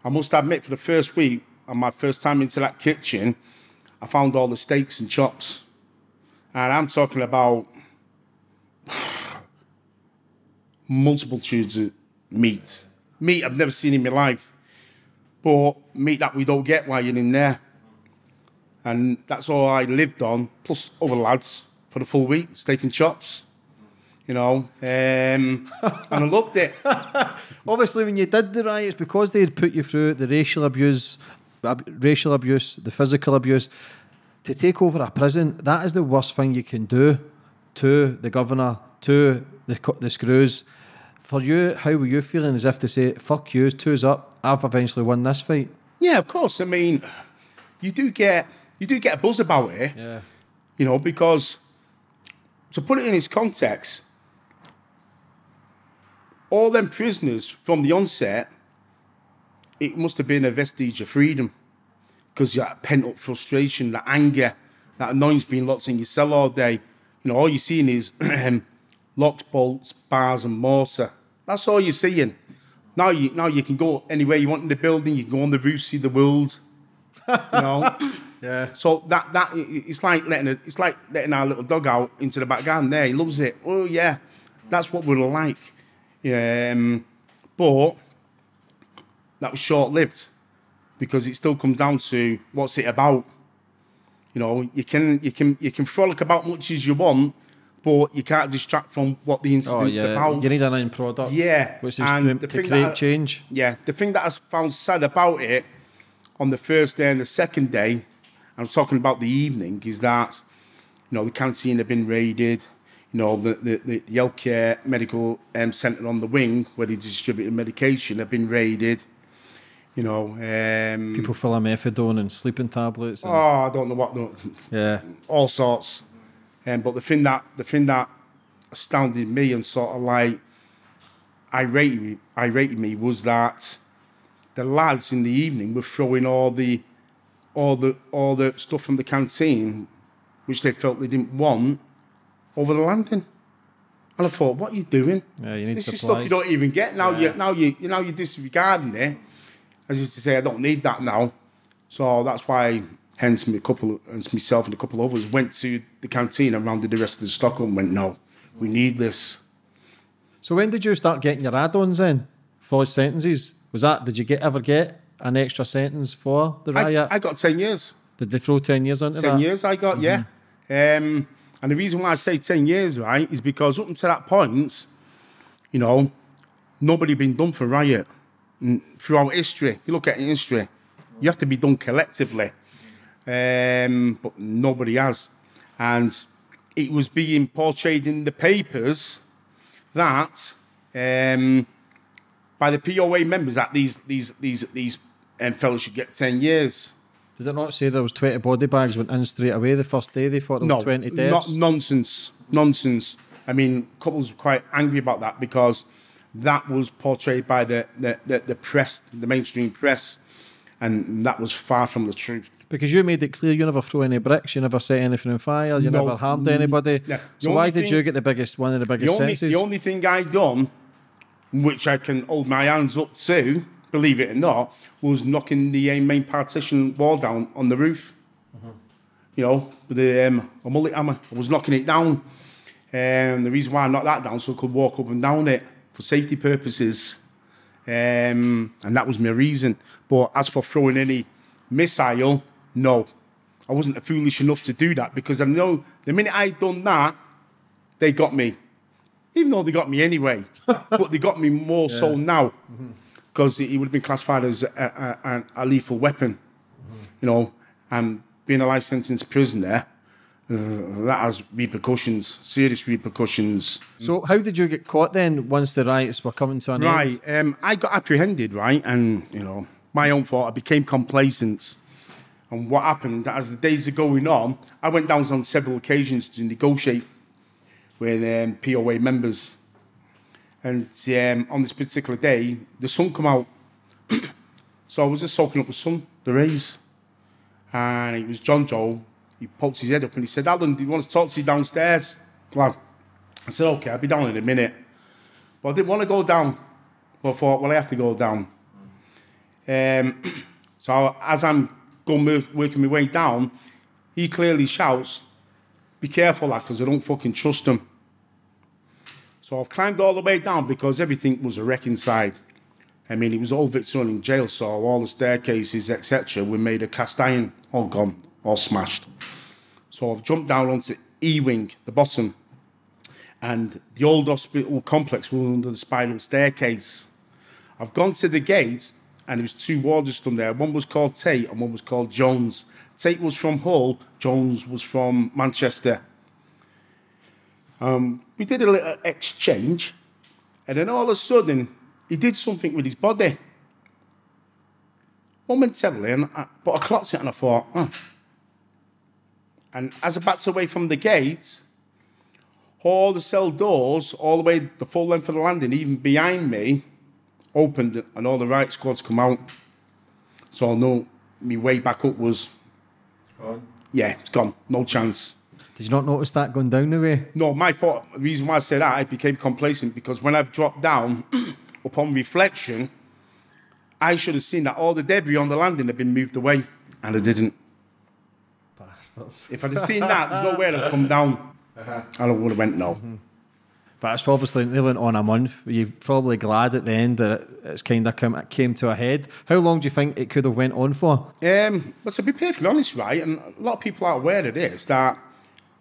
I must admit, for the first week, on my first time into that kitchen, I found all the steaks and chops. And I'm talking about multitudes of meat. Meat I've never seen in my life, but meat that we don't get while you're in there. And that's all I lived on, plus other lads, for the full week, steak and chops. you know, and I loved it. Obviously, when you did the riots, because they had put you through the racial abuse, the physical abuse, to take over a prison, that is the worst thing you can do to the governor, to the screws. For you, how were you feeling as if to say, fuck you, two's up, I've eventually won this fight? Yeah, of course. I mean, you do get a buzz about it, Yeah. you know, because to put it in its context, all them prisoners from the onset, it must have been a vestige of freedom, because that pent-up frustration, that anger, that annoyance being locked in your cell all day. You know, all you're seeing is locked bolts, bars and mortar. That's all you're seeing. Now you can go anywhere you want in the building. You can go on the roof, see the world. You know. Yeah. So that it's like letting our little dog out into the back garden. There, he loves it. Oh yeah, that's what we're like. But that was short-lived, because it still comes down to what's it about. You know, you can frolic about much as you want, but you can't distract from what the incident's about. You need an end product. Yeah, which is to create change. Yeah, the thing that I found sad about it on the first day and the second day, I'm talking about the evening, is that, you know, the canteen had been raided. You know, the healthcare medical centre on the wing where they distributed medication had been raided. You know, people full of methadone and sleeping tablets. And, I don't know what. Yeah, all sorts. But the thing that astounded me and sort of like irated me was that the lads in the evening were throwing all the stuff from the canteen, which they felt they didn't want, over the landing. And I thought, what are you doing? Yeah, you need this supplies. is stuff you don't even get now. Yeah. You're disregarding it. As used to say, I don't need that now. So that's why, hence myself and a couple of others went to the canteen and rounded the rest of the stock up and went, no, we need this. So when did you start getting your add-ons then for sentences? Did you ever get an extra sentence for the riot? I got 10 years. Did they throw 10 years into that? 10 years I got, yeah. And the reason why I say 10 years, right, is because up until that point, you know, nobody been done for riot. Throughout history, you look at history, you have to be done collectively. But nobody has. And it was being portrayed in the papers that by the POA members that these fellas should get 10 years. Did it not say there was 20 body bags went in straight away the first day? They thought there was 20 deaths? Nonsense. I mean, couples were quite angry about that, because that was portrayed by the press, the mainstream press, and that was far from the truth. Because you made it clear you never threw any bricks, you never set anything on fire, you never harmed anybody. Yeah. So why did you get one of the biggest sentences? The only thing I done, which I can hold my hands up to, believe it or not, was knocking the main partition wall down on the roof. You know, with a mullet hammer. I was knocking it down. And the reason why I knocked that down, so I could walk up and down it for safety purposes. And that was my reason. But as for throwing any missile, no. I wasn't foolish enough to do that, because I know the minute I'd done that, they got me. Even though they got me anyway. But they got me more so now. Because it would have been classified as a lethal weapon. You know, and being a life sentence prisoner, that has repercussions, serious repercussions. So how did you get caught then once the riots were coming to an end? Right, I got apprehended, right, and, you know, my own fault, I became complacent. And what happened, as the days are going on, I went down on several occasions to negotiate with POA members. And on this particular day, the sun come out. So I was just soaking up the sun, the rays. And it was John Joe. He poked his head up and he said, Alan, do you want to talk to you downstairs? Well, I said, okay, I'll be down in a minute. But I didn't want to go down. But I thought, well, I have to go down. So as I'm working my way down, he clearly shouts, be careful, lad, because I don't fucking trust him. So I've climbed all the way down because everything was a wreck inside. I mean, it was all Victorian jail, so all the staircases, etc., were made of cast iron, all gone, all smashed. So I've jumped down onto E-wing, the bottom, and the old hospital complex was under the spiral staircase. I've gone to the gate, and there was two warders stood there. One was called Tate, and one was called Jones. Tate was from Hull, Jones was from Manchester. We did a little exchange, and then all of a sudden, he did something with his body. Momentarily, but I clocked it and I thought, oh. And as I backed away from the gate, all the cell doors, all the way the full length of the landing, even behind me, opened and all the riot squads come out. So I know my way back up was, Gone. Yeah, it's gone, no chance. Did you not notice that going down the way? No, my fault. The reason why I said that, I became complacent because when I've dropped down, upon reflection, I should have seen that all the debris on the landing had been moved away, and I didn't. Bastards. If I'd have seen that, there's no way I'd have come down. And I would have went, no. Mm-hmm. But it's obviously nearly on a month. You're probably glad at the end that it's kind of came to a head. How long do you think it could have went on for? Well, to be perfectly honest, right, and a lot of people are aware of this, that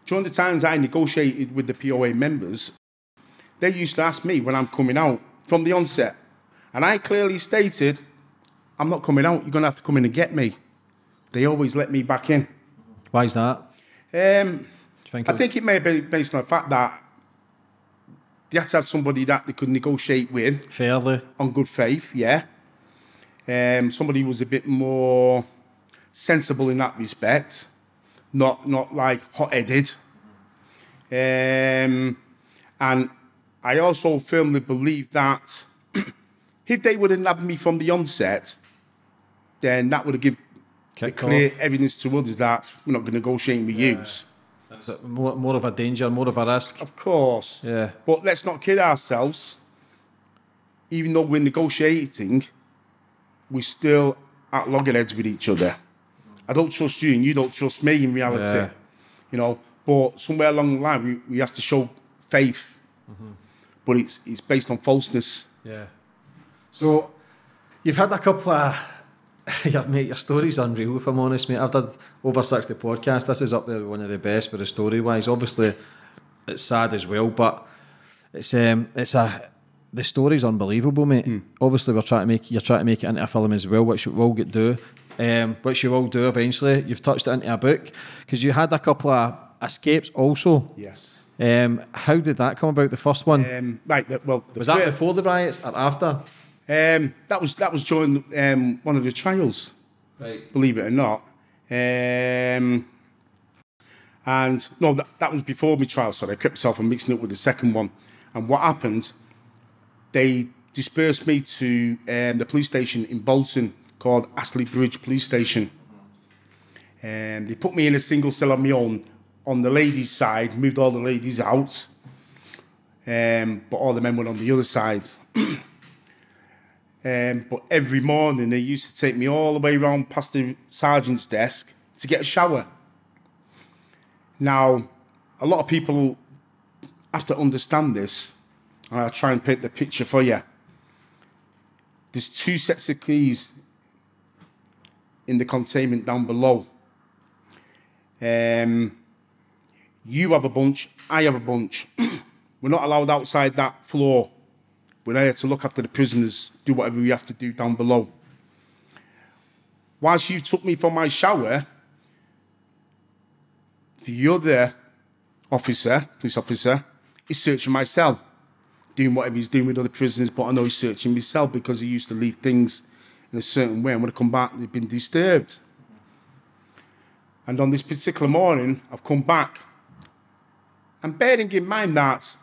during the times I negotiated with the POA members, they used to ask me when I'm coming out from the onset. And I clearly stated, I'm not coming out, you're going to have to come in and get me. They always let me back in. Why is that? I think it may be based on the fact that they had to have somebody that they could negotiate with. Fairly. On good faith, yeah. Somebody who was a bit more sensible in that respect. Not like hot-headed. And I also firmly believe that if they would have nabbed me from the onset, then that would have given clear evidence to others that we're not going to negotiate with use. Is it more of a danger, more of a risk? Of course. Yeah. But let's not kid ourselves. Even though we're negotiating, we're still at loggerheads with each other. I don't trust you and you don't trust me in reality. Yeah. You know, but somewhere along the line, we have to show faith. Mm-hmm. But it's based on falseness. Yeah. So, you've had a couple of... mate, your story's unreal, if I'm honest, mate. I've done over 60 podcasts. This is up there, one of the best for the story-wise. Obviously, it's sad as well, but the story's unbelievable, mate. Obviously, you're trying to make it into a film as well, which we'll do. Which you will do eventually. You've touched it into a book because you had a couple of escapes also. Yes. How did that come about? The first one. Was that before the riots or after? That was during one of the trials. Right. Believe it or not. And no, that was before my trial. Sorry, I kept myself from mixing it with the second one. And what happened? They dispersed me to the police station in Bolton, called Astley Bridge Police Station. And they put me in a single cell on my own on the ladies' side, moved all the ladies out, but all the men went on the other side. But every morning they used to take me all the way around past the sergeant's desk to get a shower. Now, a lot of people have to understand this, and I'll try and paint the picture for you. There's two sets of keys in the containment down below. You have a bunch, I have a bunch. We're not allowed outside that floor. We're there to look after the prisoners, do whatever we have to do down below. Whilst you took me for my shower, the other officer, police officer, is searching my cell, doing whatever he's doing with other prisoners, but I know he's searching my cell because he used to leave things in a certain way, and when I come back, they've been disturbed. And on this particular morning, I've come back, and bearing in mind that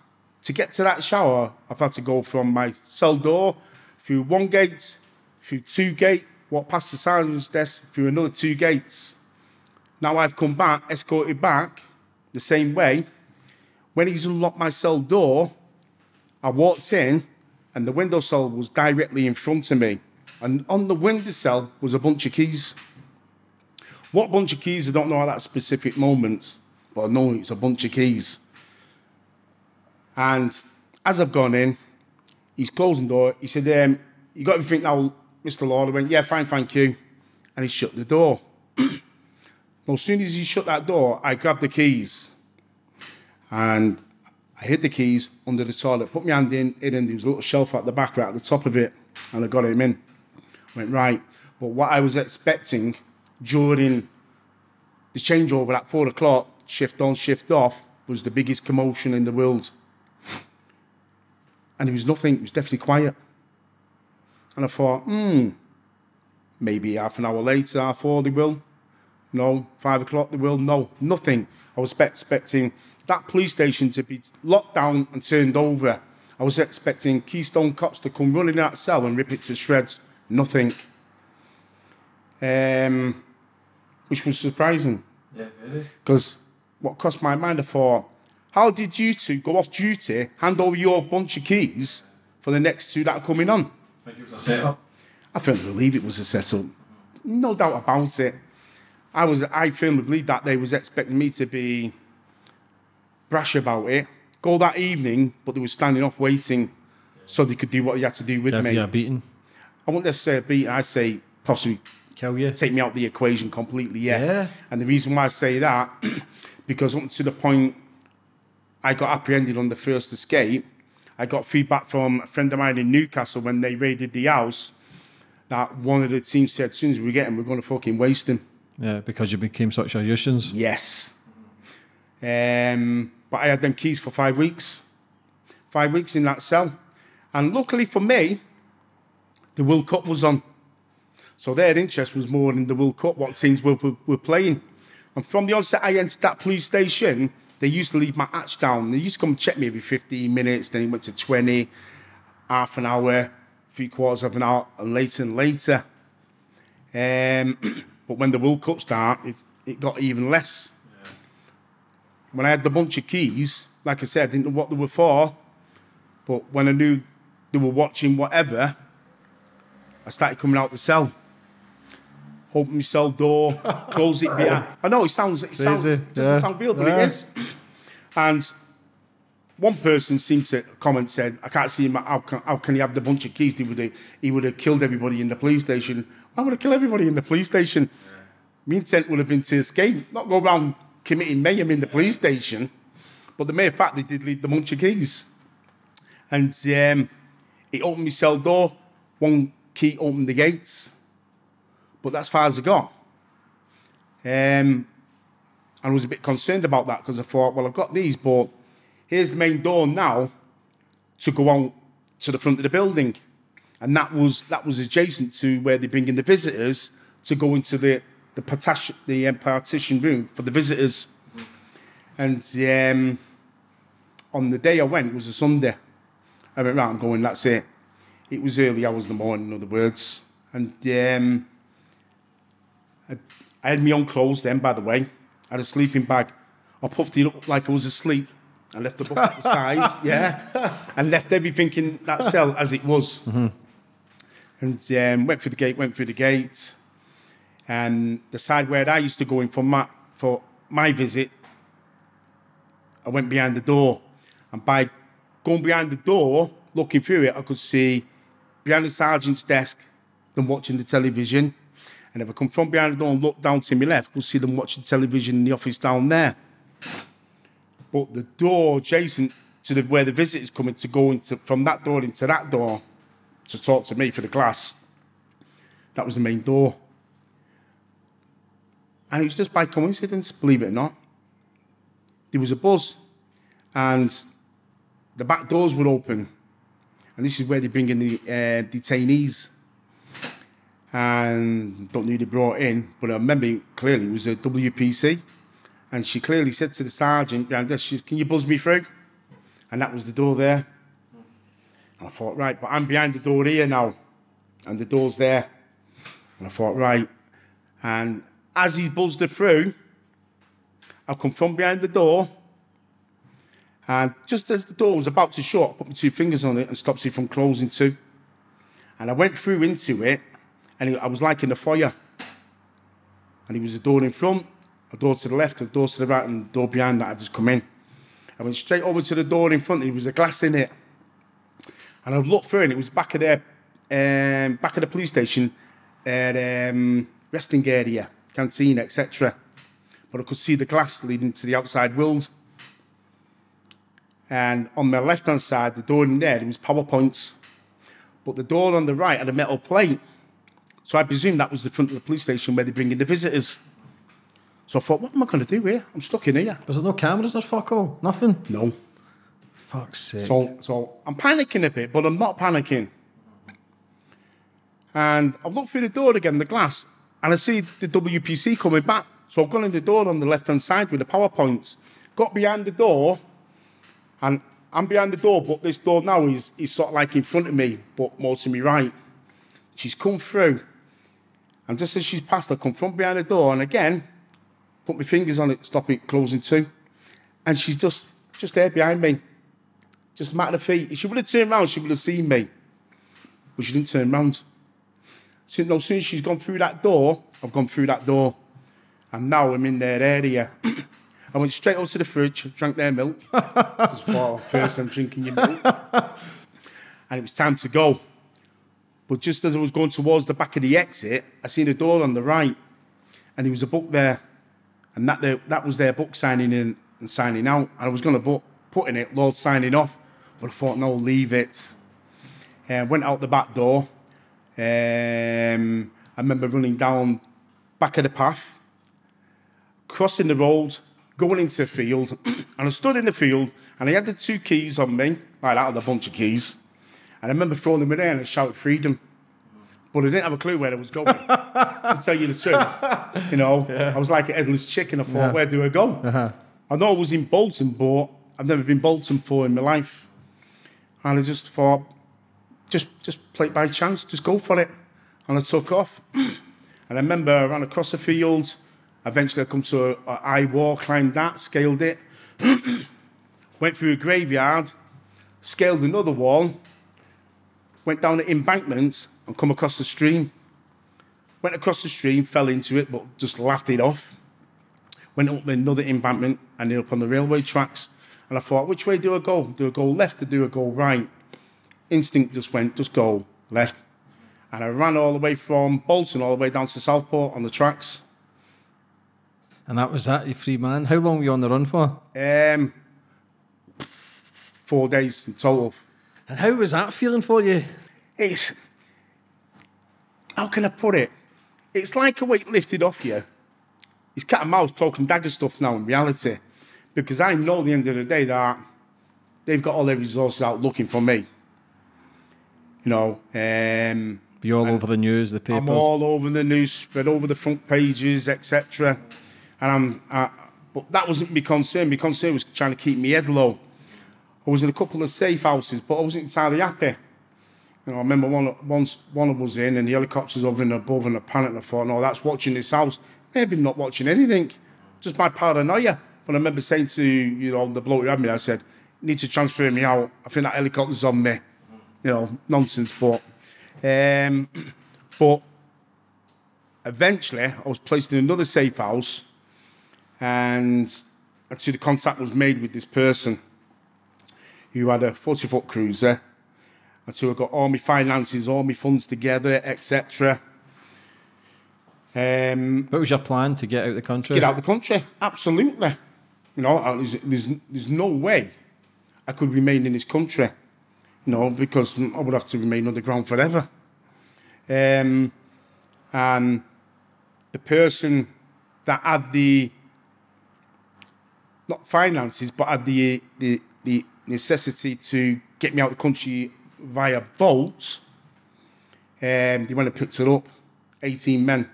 to get to that shower, I've had to go from my cell door, through one gate, through two gates, walk past the sergeant's desk, through another two gates. Now I've come back, escorted back, the same way. When he's unlocked my cell door, I walked in, and the window cell was directly in front of me. And on the window cell was a bunch of keys. What bunch of keys, I don't know at that specific moment, but I know it's a bunch of keys. And as I've gone in, he's closing the door. He said, you got everything now, Mr. Lord? I went, yeah, fine, thank you. And he shut the door. Well, as soon as he shut that door, I grabbed the keys. And I hid the keys under the toilet, put my hand in, and there was a little shelf at the back, right at the top of it, and I got him in. Went, right. But what I was expecting during the changeover at 4 o'clock, shift on, shift off, was the biggest commotion in the world. And it was nothing, it was definitely quiet. And I thought, maybe half an hour later, 4:30 they will. No, 5 o'clock they will. No, nothing. I was expecting that police station to be locked down and turned over. I was expecting Keystone cops to come running out of cell and rip it to shreds. Nothing. Which was surprising. Yeah, very. Because what crossed my mind, I thought, how did you two go off duty, hand over your bunch of keys for the next two that are coming on? I think it was a setup. I firmly believe it was a setup. No doubt about it. I firmly believe that they was expecting me to be brash about it, go that evening, but they were standing off waiting so they could do what they had to do with me. Give you a beating. I wouldn't necessarily beat, I say possibly Kill you. take me out of the equation completely, Yeah. And the reason why I say that, because up to the point I got apprehended on the first escape, I got feedback from a friend of mine in Newcastle when they raided the house that one of the teams said, as soon as we get him, we're going to fucking waste him. Yeah, because you became such a nuisance. Yes. But I had them keys for 5 weeks. 5 weeks in that cell. And luckily for me, the World Cup was on. So their interest was more in the World Cup, what teams were playing. And from the onset I entered that police station, they used to leave my hatch down. They used to come and check me every 15 minutes, then it went to 20, half an hour, 3/4 of an hour, and later. But when the World Cup started, it got even less. Yeah. When I had the bunch of keys, like I said, I didn't know what they were for, but when I knew they were watching whatever, I started coming out the cell. Open my cell door, close it behind. I know it doesn't sound real, but it is. And one person seemed to comment, said, I can't see him, how can he have the bunch of keys? He would have killed everybody in the police station. I would have killed everybody in the police station. Yeah. My intent would have been to escape, not go around committing mayhem in the police station. But the mere fact they did leave the bunch of keys. And it opened my cell door, one key opened the gates. But that's as far as I got. And I was a bit concerned about that because I thought, well, I've got these, but here's the main door now to go on to the front of the building. And that was adjacent to where they bring in the visitors to go into the partition room for the visitors. And on the day I went, it was a Sunday. I went round going, that's it. It was early hours in the morning, in other words. And I had my own clothes then, by the way. I had a sleeping bag. I puffed it up like I was asleep. I left the book at the side, and left everything in that cell as it was. Mm-hmm. And went through the gate. And the side where I used to go in for my visit, I went behind the door. And by going behind the door, looking through it, I could see behind the sergeant's desk them watching the television. And if I come from behind the door and look down to my left, I could see them watching television in the office down there. But the door adjacent to where the visitors coming to go into from that door into that door to talk to me for the class, that was the main door. And it was just by coincidence, believe it or not. There was a buzz, and the back doors were open. And this is where they bring in the detainees. And don't know who they brought in, but I remember clearly it was a WPC. And she clearly said to the sergeant behind us, can you buzz me through? And that was the door there. And I thought, right, but I'm behind the door here now. And the door's there. And I thought, right. And as he buzzed her through, I come from behind the door. And just as the door was about to shut, I put my 2 fingers on it and stopped it from closing too. And I went through into it, and I was like in a foyer. And there was a door in front, a door to the left, a door to the right, and a door behind that. I just come in. I went straight over to the door in front, and there was a glass in it. And I looked through, and it was back of the police station, resting area, canteen, etc. But I could see the glass leading to the outside world. And on my left-hand side, the door in there was power points. But the door on the right had a metal plate. So I presume that was the front of the police station where they bring in the visitors. So I thought, what am I going to do here? I'm stuck in here. Was there no cameras or fuck all? Nothing? No. Fuck's sake. So I'm panicking a bit, but I'm not panicking. And I've looked through the door again, the glass, and I see the WPC coming back. So I've gone in the door on the left-hand side with the power points, got behind the door, and I'm behind the door, but this door now is sort of like in front of me, but more to my right. She's come through, and just as she's passed, I come from behind the door, and again, put my fingers on it, stop it closing too, and she's just there behind me, just a matter of feet. If she would have turned around, she would have seen me, but she didn't turn around. So, no, as soon as she's gone through that door, I've gone through that door, and now I'm in their area. I went straight over to the fridge, drank their milk. Just thought, first I'm drinking your milk. And it was time to go. But just as I was going towards the back of the exit, I seen a door on the right, and there was a book there, and that was their book signing in and signing out. And I was going to put in it, Lord signing off, but I thought, no, leave it. And went out the back door. I remember running down back of the path, crossing the road, going into the field, and I stood in the field, and I had the 2 keys on me, like that, with a bunch of keys. And I remember throwing them in there and I shouted freedom. But I didn't have a clue where I was going, to tell you the truth. You know, I was like a headless chicken. I thought, where do I go? I know I was in Bolton, but I've never been Bolton before in my life. And I just thought, just play it by chance, just go for it. And I took off. And I remember I ran across the field. Eventually I come to a high wall, climbed that, scaled it. Went through a graveyard, scaled another wall, went down the embankment and come across the stream. Went across the stream, fell into it, but just laughed it off. Went up another embankment and ended up on the railway tracks. And I thought, which way do I go? Do I go left or do I go right? Instinct just went, just go left. And I ran all the way from Bolton all the way down to Southport on the tracks. And that was that, you free man. How long were you on the run for? 4 days in total. And how was that feeling for you? It's, how can I put it? It's like a weight lifted off you. It's cat and mouse, cloak and dagger stuff now in reality. Because I know at the end of the day that they've got all their resources out looking for me. You know, You're all over the news, the papers. I'm all over the news, spread over the front pages, etc. And but that wasn't my concern. My concern was trying to keep my head low. I was in a couple of safe houses, but I wasn't entirely happy. You know, I remember one was in, and the helicopter's over and above, and I panicked. And I thought, no, that's watching this house. Maybe not watching anything, just my paranoia. But I remember saying to the bloke who had me, I said, "You need to transfer me out. I think that helicopter's on me." You know, nonsense. But eventually, I was placed in another safe house, and actually the contact was made with this person who had a 40-foot cruiser. And so I got all my finances, all my funds together, etc. What was your plan to get out of the country? Get out of the country, absolutely. You know, there's no way I could remain in this country. You know, because I would have to remain underground forever. And the person that had the, not finances, but had the necessity to get me out of the country via boat, they went and picked it up. 18 men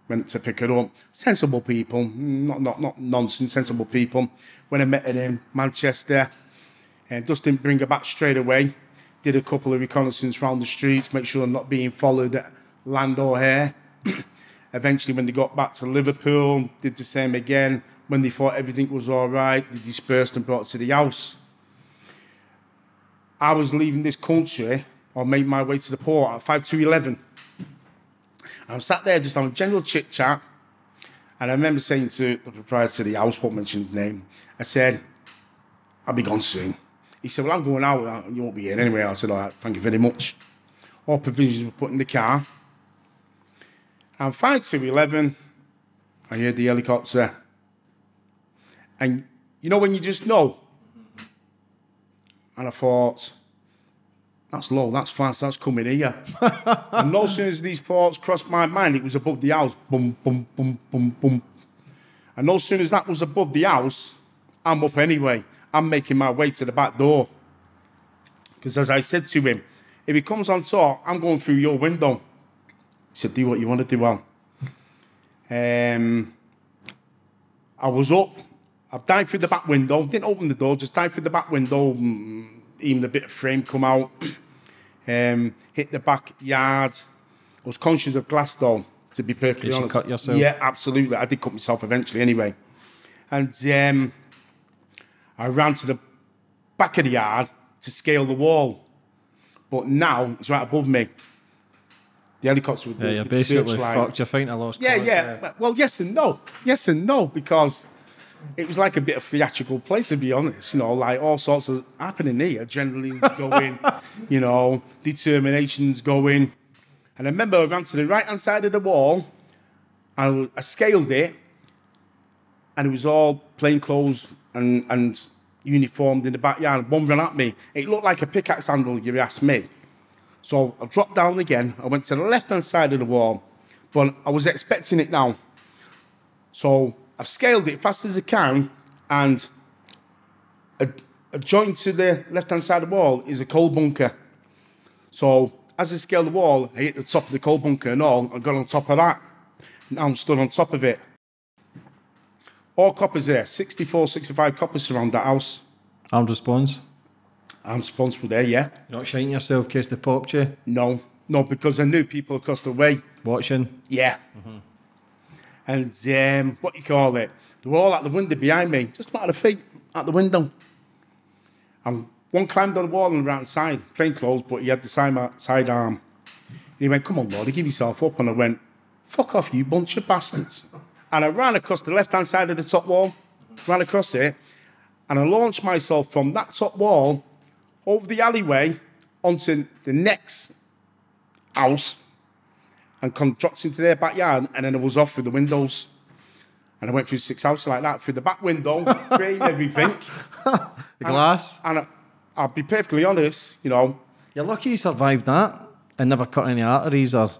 went to pick it up. Sensible people, not nonsense, sensible people. When I met her in Manchester, and just didn't bring her back straight away. Did a couple of reconnaissance around the streets, make sure I'm not being followed at land or air. Eventually, when they got back to Liverpool, did the same again. When they thought everything was all right, they dispersed and brought it to the house. I was leaving this country, or made my way to the port at 5 to 11. I'm sat there just on a general chit-chat, and I remember saying to the proprietor of the house, won't mention his name, I said, "I'll be gone soon." He said, "Well, I'm going out, you won't be here anyway." I said, "All right, thank you very much." All provisions were put in the car. And 5 to 11, I heard the helicopter. And you know when you just know? And I thought, that's low, that's fast, that's coming here. And no sooner as these thoughts crossed my mind, it was above the house. Boom, boom, boom, boom, boom. And no sooner as that was above the house, I'm up anyway. I'm making my way to the back door. Because as I said to him, if he comes on top, I'm going through your window. He said, do what you want to do, Al. I was up. I dived through the back window. Didn't open the door, just dived through the back window. Even a bit of frame come out. Hit the backyard. I was conscious of glass, though, to be perfectly honest. You cut yourself? Yeah, absolutely. I did cut myself eventually anyway. And I ran to the back of the yard to scale the wall. But now it's right above me. The helicopter would you're basically fucked. You're fighting a lost cause. Yeah. Well, yes and no. Yes and no, because it was like a bit of theatrical play, to be honest. You know, like all sorts of happening here. Adrenaline going, you know, determination's going. And I remember I ran to the right-hand side of the wall, and I scaled it, and it was all plainclothes and uniformed in the backyard. One ran at me. It looked like a pickaxe handle, if you ask me. So I dropped down again. I went to the left-hand side of the wall, but I was expecting it now. So I've scaled it fast as I can, and a joint to the left-hand side of the wall is a coal bunker. So as I scaled the wall, I hit the top of the coal bunker and all, and got on top of that. Now I'm stood on top of it. All coppers there, 64, 65 coppers surround that house. Armed response? I'm responsible there, yeah. You're not shiting yourself in case they popped you? No, because I knew people across the way. Watching? Yeah. And what you call it? They were all at the window behind me, just about a feet at the window. And one climbed on the wall and ran outside, plain clothes, but he had the side arm. And he went, come on, Lord, give yourself up. And I went, fuck off, you bunch of bastards. And I ran across the left-hand side of the top wall, ran across it, and I launched myself from that top wall over the alleyway onto the next house and dropped into their backyard, and then I was off through the windows. And I went through 6 houses like that, through the back window, framed everything. The glass? And I'll be perfectly honest, you know. You're lucky you survived that and never cut any arteries or...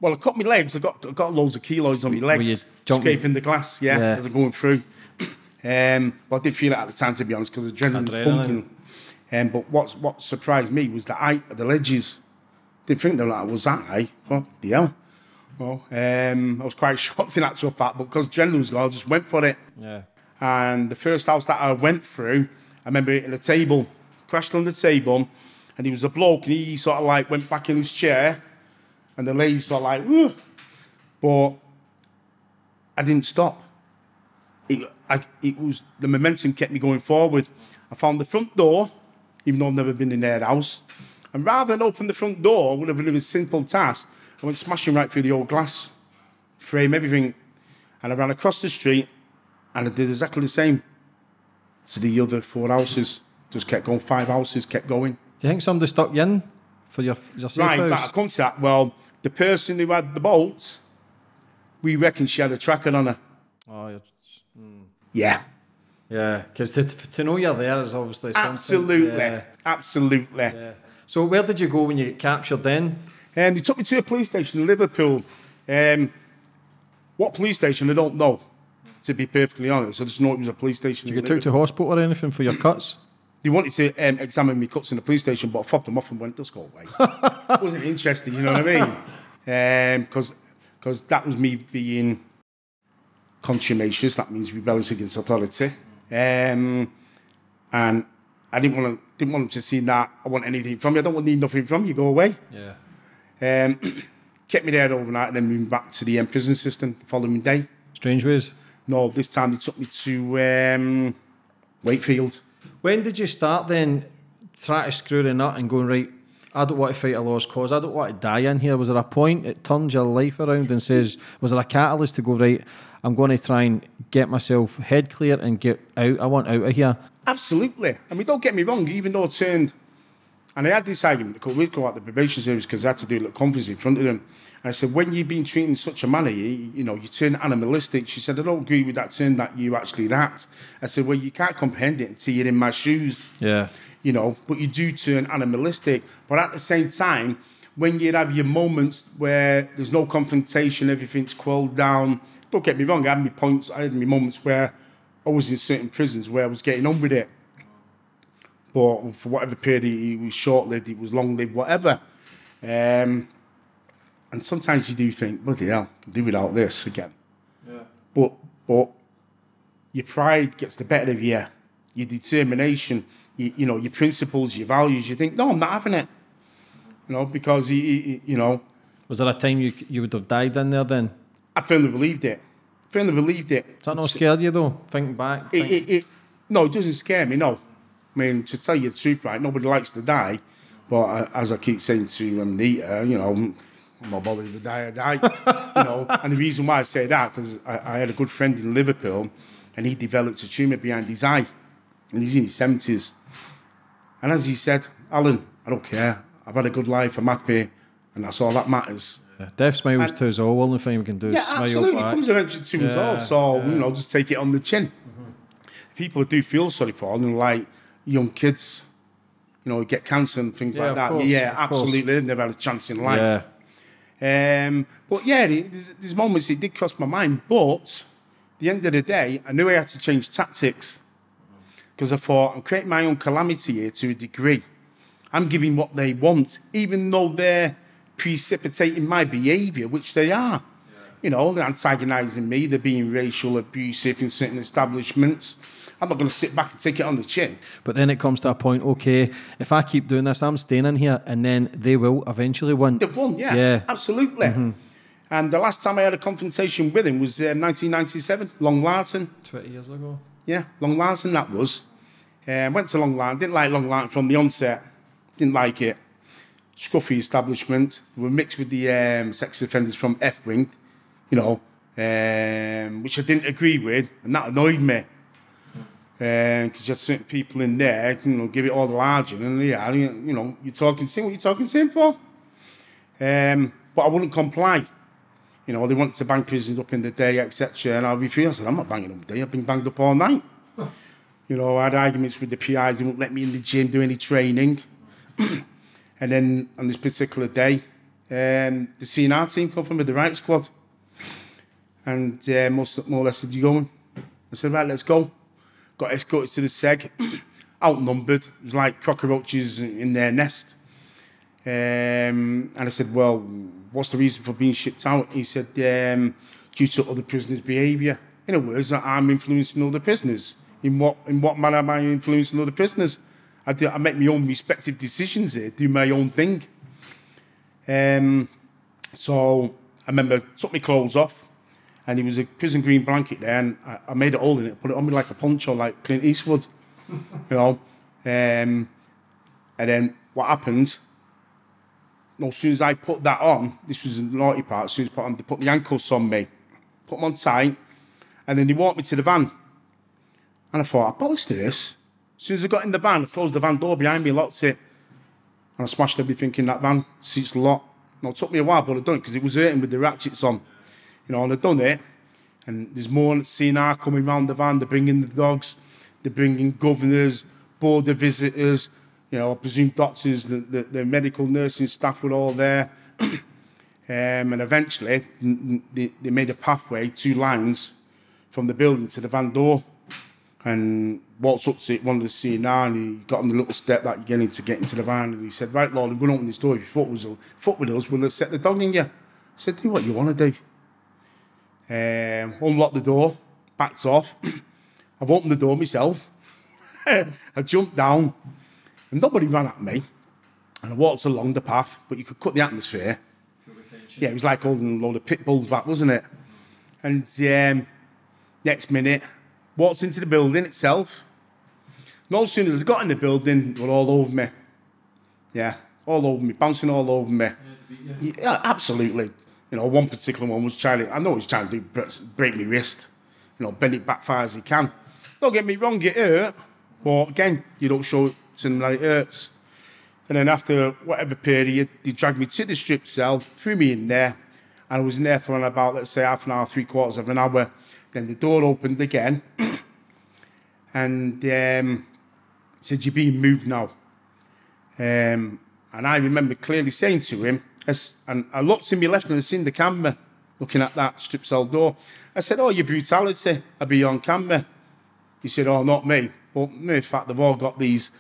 Well, I cut my legs. I got loads of kilos on my legs, escaping the glass, as I'm going through. But I did feel it at the time, to be honest, because adrenaline's pumping. But what surprised me was the height of the ledges. Didn't think that was that high. What the hell? Well, I was quite shocked in actual fact, but because adrenaline was gone, I just went for it. Yeah. And the first house that I went through, I remember hitting a table, crashed on the table, and he was a bloke, and he sort of like went back in his chair, and the lady sort of like, woo. But I didn't stop. It was the momentum kept me going forward. I found the front door, even though I've never been in their house. And rather than open the front door, would have been a simple task. I went smashing right through the old glass, frame, everything. And I ran across the street, and I did exactly the same to the other 4 houses. Just kept going, 5 houses, kept going. Do you think somebody stuck you in for your safe right, house? Right, I come to that. Well, the person who had the bolts, we reckon she had a tracker on her. Oh, yeah. Yeah, because to know you're there is obviously something. Absolutely, yeah. Absolutely. Yeah. So where did you go when you get captured then? They took me to a police station in Liverpool. What police station, I don't know, to be perfectly honest. I just know it was a police station. Did you get took to hospital or anything for your cuts? They wanted to examine me cuts in the police station, but I fobbed them off and went, just go away. It wasn't interesting, you know what I mean? Because that was me being contumacious, that means rebellious against authority. And I didn't want them to see that I want anything from you. I don't need nothing from you. Go away. Yeah. Kept me there overnight and then moved back to the prison system the following day. Strangeways? No, this time they took me to Wakefield. When did you start then trying to screw the nut and going, right, I don't want to fight a lost cause, I don't want to die in here? Was there a point it turned your life around and says, was there a catalyst to go, right, I'm going to try and get myself head clear and get out, I want out of here? Absolutely. I mean, don't get me wrong, even though I turned, and I had this argument, we'd go out the probation service because I had to do a little conference in front of them. And I said, when you've been treated in such a manner, you turn animalistic. She said, I don't agree with that turn that you actually that. I said, well, you can't comprehend it until you're in my shoes. Yeah. you know, but you do turn animalistic. But at the same time, when you have your moments where there's no confrontation, everything's quelled down, don't get me wrong, I had my moments where I was in certain prisons where I was getting on with it. But for whatever period, it was short-lived, it was long-lived, whatever. And sometimes you do think, bloody hell, I can do without this again. Yeah. But your pride gets the better of you, your determination, you know, your principles, your values. You think, no, I'm not having it. You know, because, you know. Was there a time you would have died in there then? I firmly believed it. Firmly believed it. Does that not scare you though, thinking back? No, it doesn't scare me, no. I mean, to tell you the truth, right, nobody likes to die. But as I keep saying to Nita, you know, I'm not bothered if I die, you know. And the reason why I say that, because I had a good friend in Liverpool, and he developed a tumour behind his eye. And he's in his 70s. And as he said, Alan, I don't care. I've had a good life, I'm happy, and that's all that matters. Yeah. Death smiles to us all. Only thing we can do is smile absolutely. back. It comes eventually to us all. So, you know, just take it on the chin. Mm-hmm. People do feel sorry for them, like young kids, you know, get cancer and things like that. Course, absolutely. They've never had a chance in life. Yeah. But yeah, there's moments it did cross my mind. But at the end of the day, I knew I had to change tactics. Because I thought, I'm creating my own calamity here to a degree. I'm giving what they want, even though they're precipitating my behaviour, which they are. Yeah. You know, they're antagonising me, they're being racial, abusive in certain establishments. I'm not going to sit back and take it on the chin. But then it comes to a point, okay, if I keep doing this, I'm staying in here, and then they will eventually win. They've won, yeah. Absolutely. Mm-hmm. And the last time I had a confrontation with him was 1997, Long Larton. 20 years ago. Yeah, Long Larton that was. Went to Long Larton, didn't like Long Larton from the onset. Didn't like it. Scruffy establishment. We were mixed with the sex offenders from F-Wing, you know, which I didn't agree with, and that annoyed me. Because you had certain people in there, you know, give it all the large, and yeah, you know, you're talking to him, what are you talking to him for? But I wouldn't comply. You know, they wanted to bang prisons up in the day, etc. And I refused. I said, I'm not banging up day, I've been banged up all night. You know, I had arguments with the PIs, they wouldn't let me in the gym do any training. And then on this particular day, the CNR team come from with the right squad. And more or less said, you going? I said, right, let's go. Got escorted to the SEG, outnumbered. It was like cockroaches in their nest. And I said, well, what's the reason for being shipped out? He said, due to other prisoners' behaviour. In other words, I'm influencing other prisoners. In what manner am I influencing other prisoners? I make my own respective decisions here, do my own thing. So I remember, took my clothes off, and there was a prison green blanket there, and I made a hole in it, put it on me like a poncho, like Clint Eastwood, you know. And then what happened, as soon as I put that on, this was the naughty part, as soon as I put on, they put the handcuffs on me, put them on tight, and then they walked me to the van. And I thought, I'll polish this. As soon as I got in the van, I closed the van door behind me, locked it, and I smashed everything in that van. Seats locked. Now, it took me a while, but I'd done it because it was hurting with the ratchets on. You know, and I'd done it, and there's more CNR coming round the van. They're bringing the dogs, they're bringing governors, border visitors, you know, I presume doctors, the medical nursing staff were all there. And eventually, they made a pathway, 2 lines, from the building to the van door. And walked up to one of the CNR, and he got on the little step that you get into the van, and he said, right, Lord, we're going to open this door. If your foot with us, we'll set the dog in you. I said, do what you want to do. Unlocked the door, backed off. I've opened the door myself. I jumped down, and nobody ran at me. And I walked along the path, but you could cut the atmosphere. Yeah, it was like holding a load of pit bulls back, wasn't it? And next minute, walked into the building itself. No sooner as I got in the building, they were all over me. Yeah, all over me, bouncing all over me. Yeah, absolutely. You know, one particular one was trying to, I know he was trying to break my wrist. You know, bend it back far as he can. Don't get me wrong, it hurt. But again, you don't show it to them that it hurts. And then after whatever period, they dragged me to the strip cell, threw me in there. And I was in there for about, let's say, half an hour, 3/4 of an hour. Then the door opened again. And He said, "You're being moved now." And I remember clearly saying to him, and I looked to my left and I seen the camera looking at that strip cell door. I said, "Oh, your brutality, I'll be on camera." He said, "Oh, not me." But in fact, they've all got these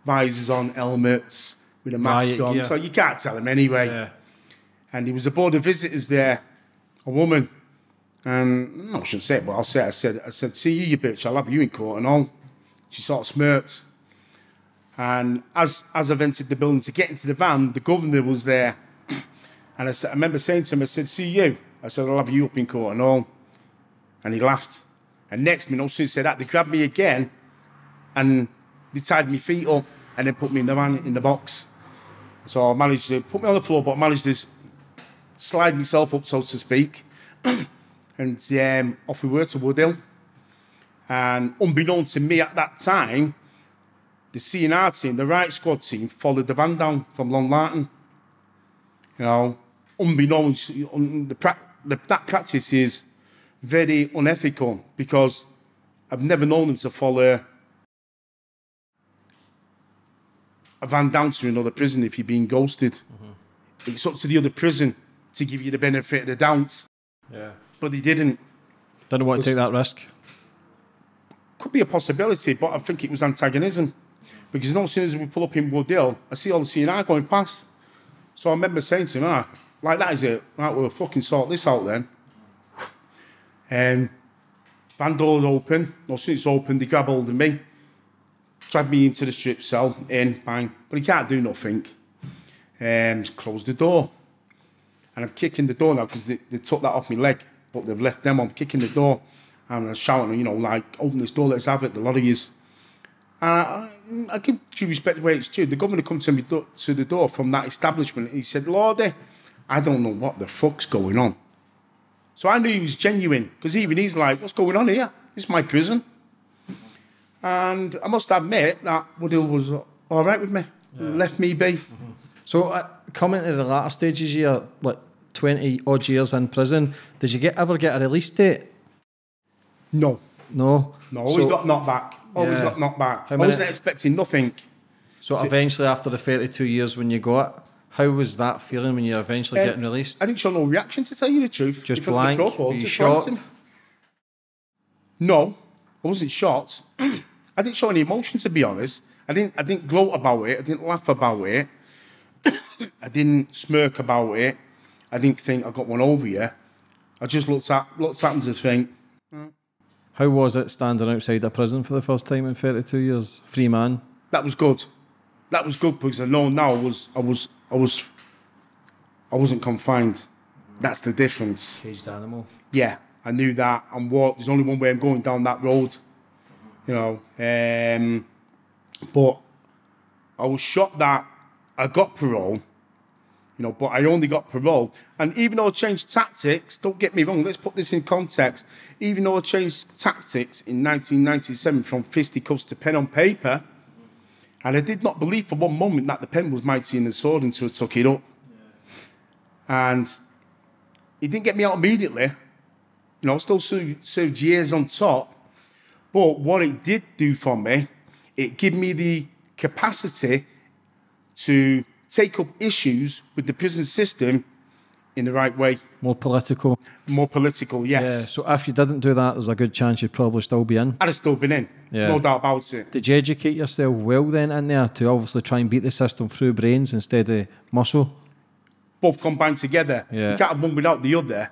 visors on, helmets, with a mask Riot on. gear. So you can't tell him anyway. Yeah. And there was a board of visitors there, a woman. And no, I shouldn't say it, but I'll say it. I said, "See you bitch, I'll have you in court and all." She sort of smirked. And as I've entered the building to get into the van, the governor was there. And I remember saying to him, I said, "See you." I said, "I'll have you up in court and all." And he laughed. And next minute, as soon as he said that, they grabbed me again and they tied my feet up and then put me in the van, in the box. So I managed to put me on the floor, but I managed to slide myself up, so to speak. And off we were to Woodhill. And unbeknown to me at that time, the CNR team, the Riot Squad team, followed the van down from Long Lartin. You know, unbeknownst, that practice is very unethical because I've never known them to follow a van down to another prison if you're being ghosted. Mm-hmm. It's up to the other prison to give you the benefit of the doubt. Yeah. But they didn't. Didn't want to take that risk. Could be a possibility, but I think it was antagonism. Because as soon as we pull up in Woodhill, I see all the CNR going past. So I remember saying to him, like that is it. Right, we'll fucking sort this out then. And van doors open. As soon as it's open, they grab hold of me, drag me into the strip cell, in, bang. But he can't do nothing. Close the door. And I'm kicking the door now because they took that off my leg, but they've left them on. I'm kicking the door and I'm shouting, you know, like, "Open this door, let's have it, the lot of yous." And I give due respect where it's due. The governor come to me to the door from that establishment. He said, "Lordy, I don't know what the fuck's going on." So I knew he was genuine because even he's like, "What's going on here? This is my prison." And I must admit that Woodhill was all right with me. Yeah. Left me be. Mm-hmm. So coming to the latter stages here, like 20 odd years in prison, did you ever get a release date? No. No? No, always got knocked back. Always got knocked back. I wasn't expecting nothing. So eventually after the 32 years when you got it, how was that feeling when you're eventually getting released? I didn't show no reaction, to tell you the truth. Just blank? Were you shocked? No, I wasn't shocked. I didn't show any emotion, to be honest. I didn't gloat about it. I didn't laugh about it. I didn't smirk about it. I didn't think I got one over you. I just looked at them to think. How was it standing outside a prison for the first time in 32 years? Free man? That was good. That was good because I know now I wasn't confined. That's the difference. Caged animal. Yeah, I knew that. And there's only one way I'm going down that road. You know. But I was shocked that I got parole. You know, but I only got parole. And even though I changed tactics, don't get me wrong, let's put this in context. Even though I changed tactics in 1997 from fisticuffs to pen on paper, and I did not believe for one moment that the pen was mighty in the sword until I took it up. Yeah. And it didn't get me out immediately. You know, I still served years on top. But what it did do for me, it gave me the capacity to take up issues with the prison system in the right way. More political? More political, yes. Yeah, so if you didn't do that, there's a good chance you'd probably still be in. I'd have still been in, no doubt about it. Did you educate yourself well then in there to obviously try and beat the system through brains instead of muscle? Both combined together. Yeah. You can't have one without the other.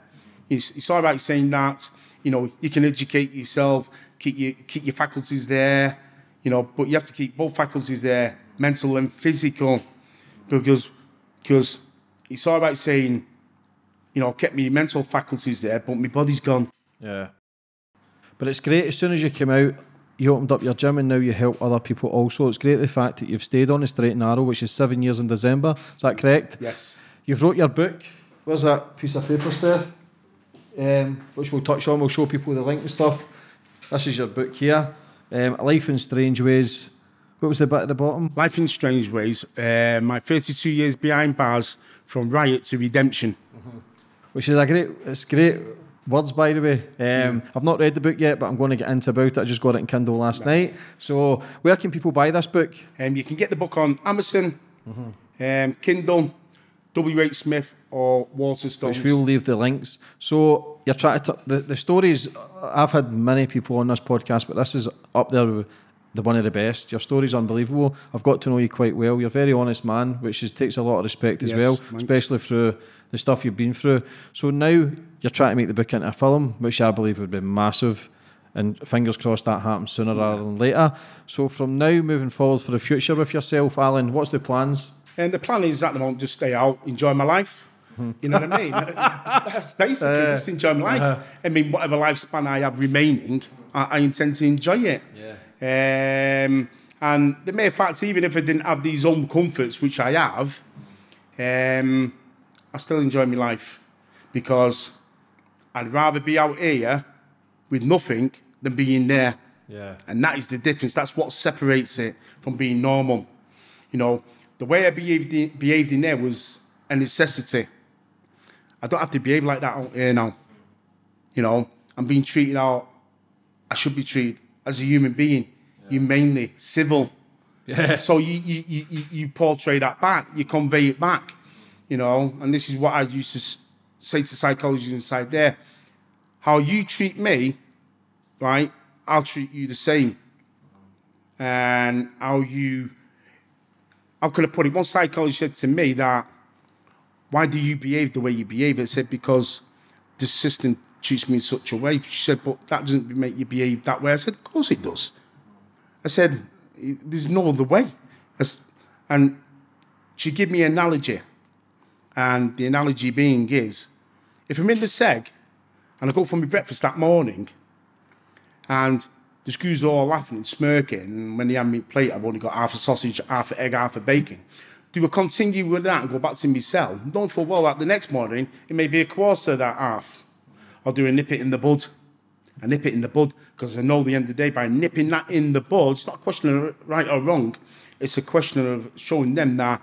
It's all right saying that, you know, you can educate yourself, keep your faculties there, you know, but you have to keep both faculties there, mental and physical. Because it's all right saying, you know, kept my mental faculties there, but my body's gone. Yeah. But it's great, as soon as you came out, you opened up your gym and now you help other people also. It's great the fact that you've stayed on the straight and narrow, which is 7 years in December. Is that correct? Yes. You've wrote your book. Where's that piece of paper, Steph? Which we'll touch on. We'll show people the link and stuff. This is your book here. Life in Strange Ways. What was the bit at the bottom? Life in Strange Ways. My 32 years behind bars from riot to redemption. Mm-hmm. Which is it's great words, by the way. I've not read the book yet, but I'm going to get into about it. I just got it in Kindle last night. So where can people buy this book? You can get the book on Amazon, Kindle, W.H. Smith or Waterstones. Which we'll leave the links. So you're trying to... The stories... I've had many people on this podcast, but this is up there with one of the best. Your story's unbelievable. I've got to know you quite well. You're a very honest man, which takes a lot of respect as well, thanks. Especially through the stuff you've been through. So now you're trying to make the book into a film, which I believe would be massive, and fingers crossed that happens sooner rather than later. So from now moving forward for the future with yourself, Alan, what's the plans? And the plan is at the moment just stay out, enjoy my life. You know what I mean? That's basically just enjoy my life. I mean, whatever lifespan I have remaining, I intend to enjoy it. And the mere fact, even if I didn't have these home comforts, which I have, I still enjoy my life, because I'd rather be out here with nothing than being there. And that is the difference. That's what separates it from being normal. You know, the way I behaved in there was a necessity. I don't have to behave like that out here now. You know, I'm being treated how I should be treated as a human being, humanely, civil. So you portray that back, you convey it back, you know. And this is what I used to say to psychologists inside there. How you treat me, right, I'll treat you the same. And how could I put it? One psychologist said to me that, why do you behave the way you behave? I said, because the system treats me in such a way. She said, but that doesn't make you behave that way. I said, of course it does. I said, there's no other way. And she gave me an analogy. And the analogy being is, if I'm in the seg and I go for my breakfast that morning and the screws are all laughing and smirking, and when they have me plate, I've only got half a sausage, half an egg, half a bacon. Do I continue with that and go back to my cell? Knowing full well that the next morning, it may be a quarter of that half. I'll do a nip it in the bud. I nip it in the bud, because I know at the end of the day, by nipping that in the bud, it's not a question of right or wrong. It's a question of showing them that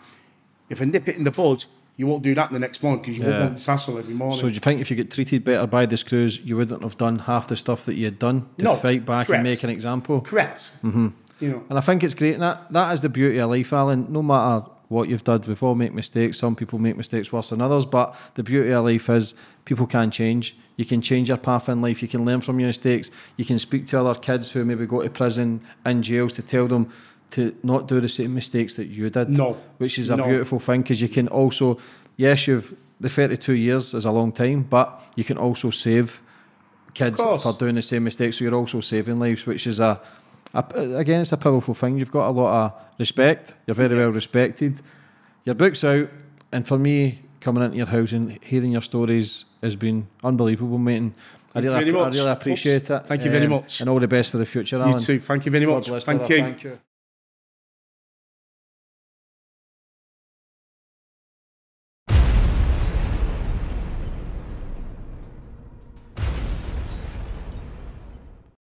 if I nip it in the bud, you won't do that the next morning, because you won't want this hassle every morning. So do you think if you get treated better by the screws, you wouldn't have done half the stuff that you had done to fight back and make an example? Correct. You know. And I think it's great. And that is the beauty of life, Alan. No matter what you've done, we've all made mistakes. Some people make mistakes worse than others, but the beauty of life is people can change. You can change your path in life. You can learn from your mistakes. You can speak to other kids who maybe go to prison and jails to tell them to not do the same mistakes that you did. Which is a beautiful thing, because you can also, yes, the 32 years is a long time, but you can also save kids for doing the same mistakes. So you're also saving lives, which is again, it's a powerful thing. You've got a lot of respect. You're very well respected. Your book's out, and for me, coming into your house and hearing your stories has been unbelievable, mate. And I really appreciate it. Thank you very much. And all the best for the future, Alan. You too. Thank you very much. God bless, Thank brother. you. Thank you.